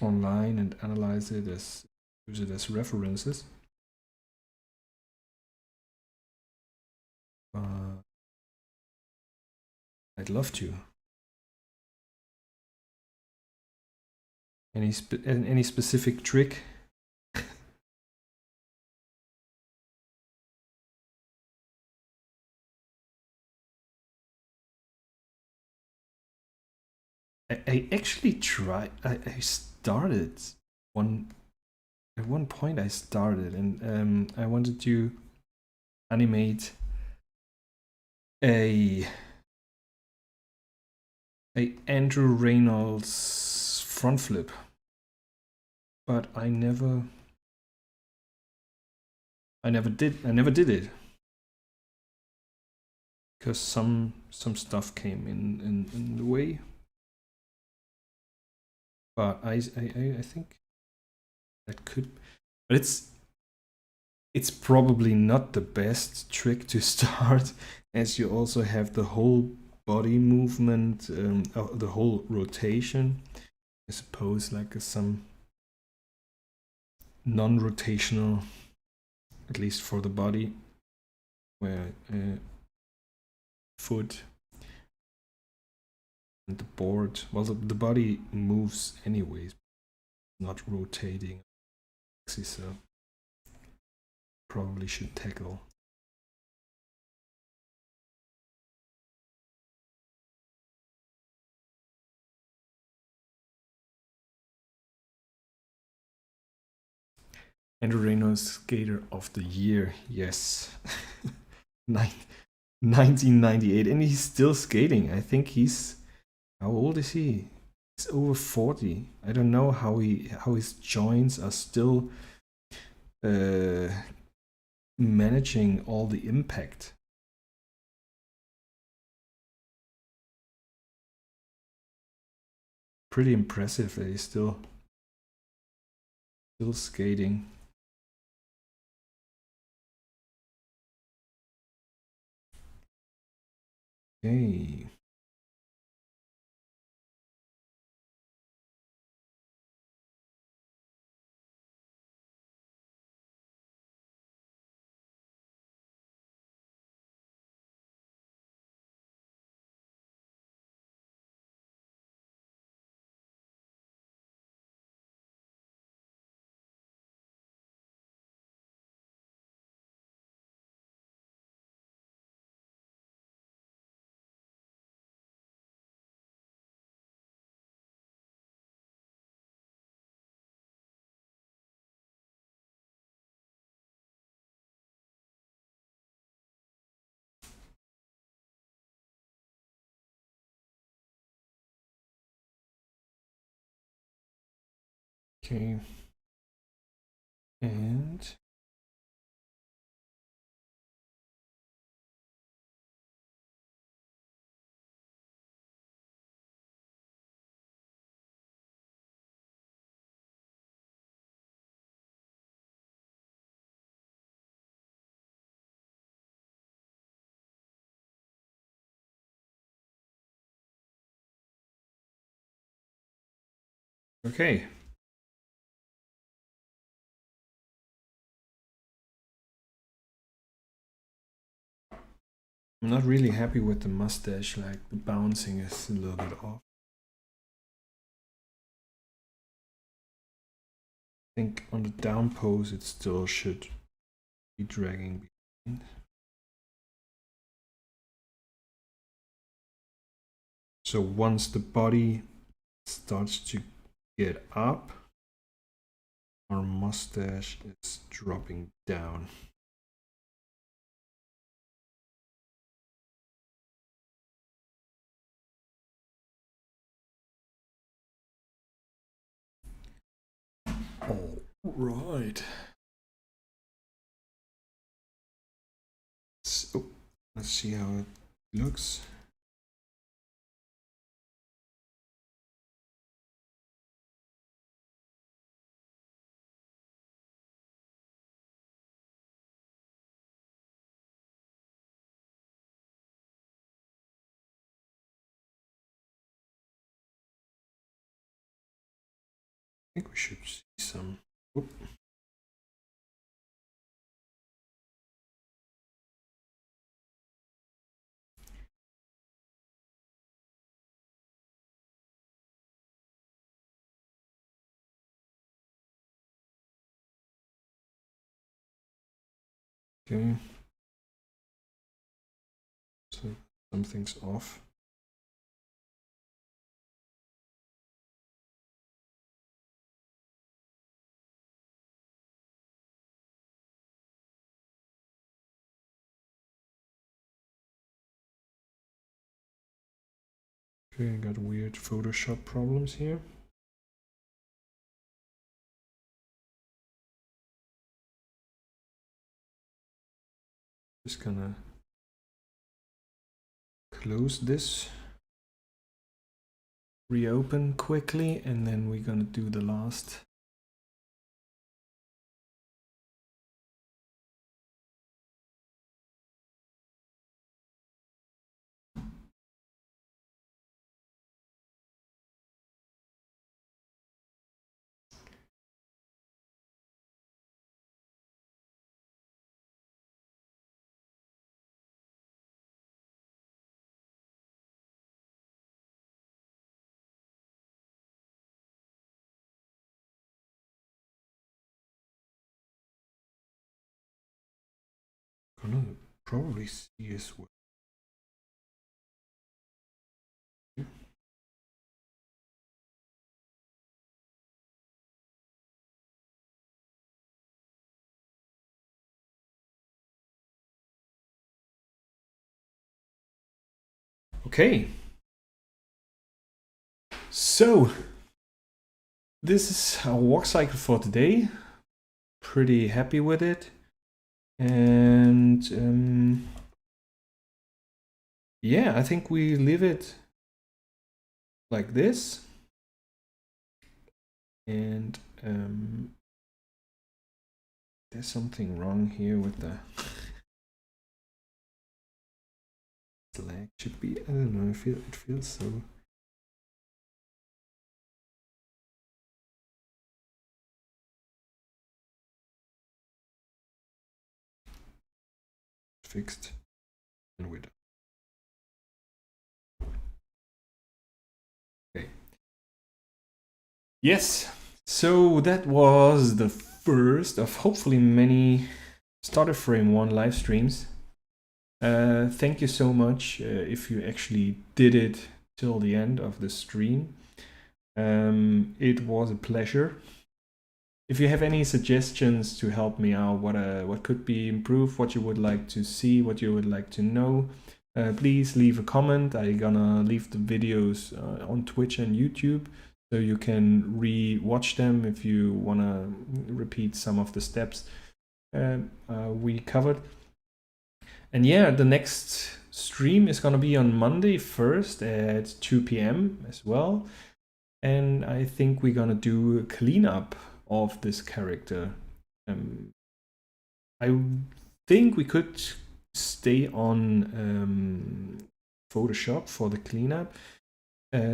online and analyze it, as use it as references. I'd love to. Any specific trick? I actually tried. I started at one point. I started, and I wanted to animate a Andrew Reynolds front flip, but I never did it, because some stuff came in the way. But I think that could, but it's probably not the best trick to start, as you also have the whole body movement, the whole rotation. I suppose like some non-rotational, at least for the body, where foot and the board, well, the body moves anyways, not rotating, so probably should tackle. Andrew Reynolds, Skater of the Year, yes. 1998, and he's still skating. I think he's, how old is he? He's over 40. I don't know how his joints are still managing all the impact. Pretty impressive that he's still skating. Okay. Okay. And okay. I'm not really happy with the mustache, like the bouncing is a little bit off. I think on the down pose it still should be dragging behind. So once the body starts to get up, our mustache is dropping down. All right. So let's see how it looks. I think we should see some. Whoop. Okay. So something's off. Okay, I got weird Photoshop problems here. Just gonna close this, reopen quickly, and then we're gonna do the last. probably see as well. Okay. So, this is our walk cycle for today. Pretty happy with it. And yeah, I think we leave it like this. And there's something wrong here with the lag. Should be, I don't know, it feels so. Fixed. And we're done. Okay. Yes, so that was the first of hopefully many Starter Frame 1 live streams. Thank you so much if you actually did it till the end of the stream. It was a pleasure. If you have any suggestions to help me out, what could be improved, what you would like to see, what you would like to know, please leave a comment. I'm gonna leave the videos on Twitch and YouTube, so you can re-watch them if you wanna repeat some of the steps we covered. And yeah, the next stream is gonna be on Monday 1st at 2 p.m. as well. And I think we're gonna do a cleanup of this character. I think we could stay on Photoshop for the cleanup,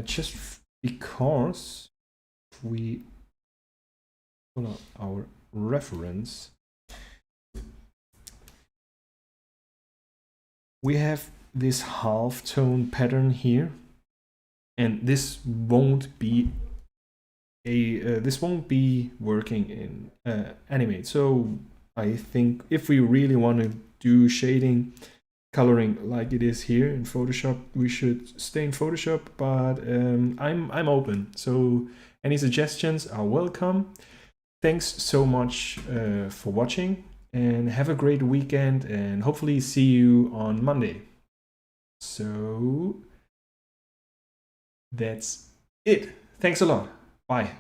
just because we pull out our reference. We have this half-tone pattern here, and this won't be working in Animate. So I think if we really want to do shading, coloring like it is here in Photoshop, we should stay in Photoshop. But I'm open. So any suggestions are welcome. Thanks so much for watching, and have a great weekend, and hopefully see you on Monday. So that's it. Thanks a lot. Bye.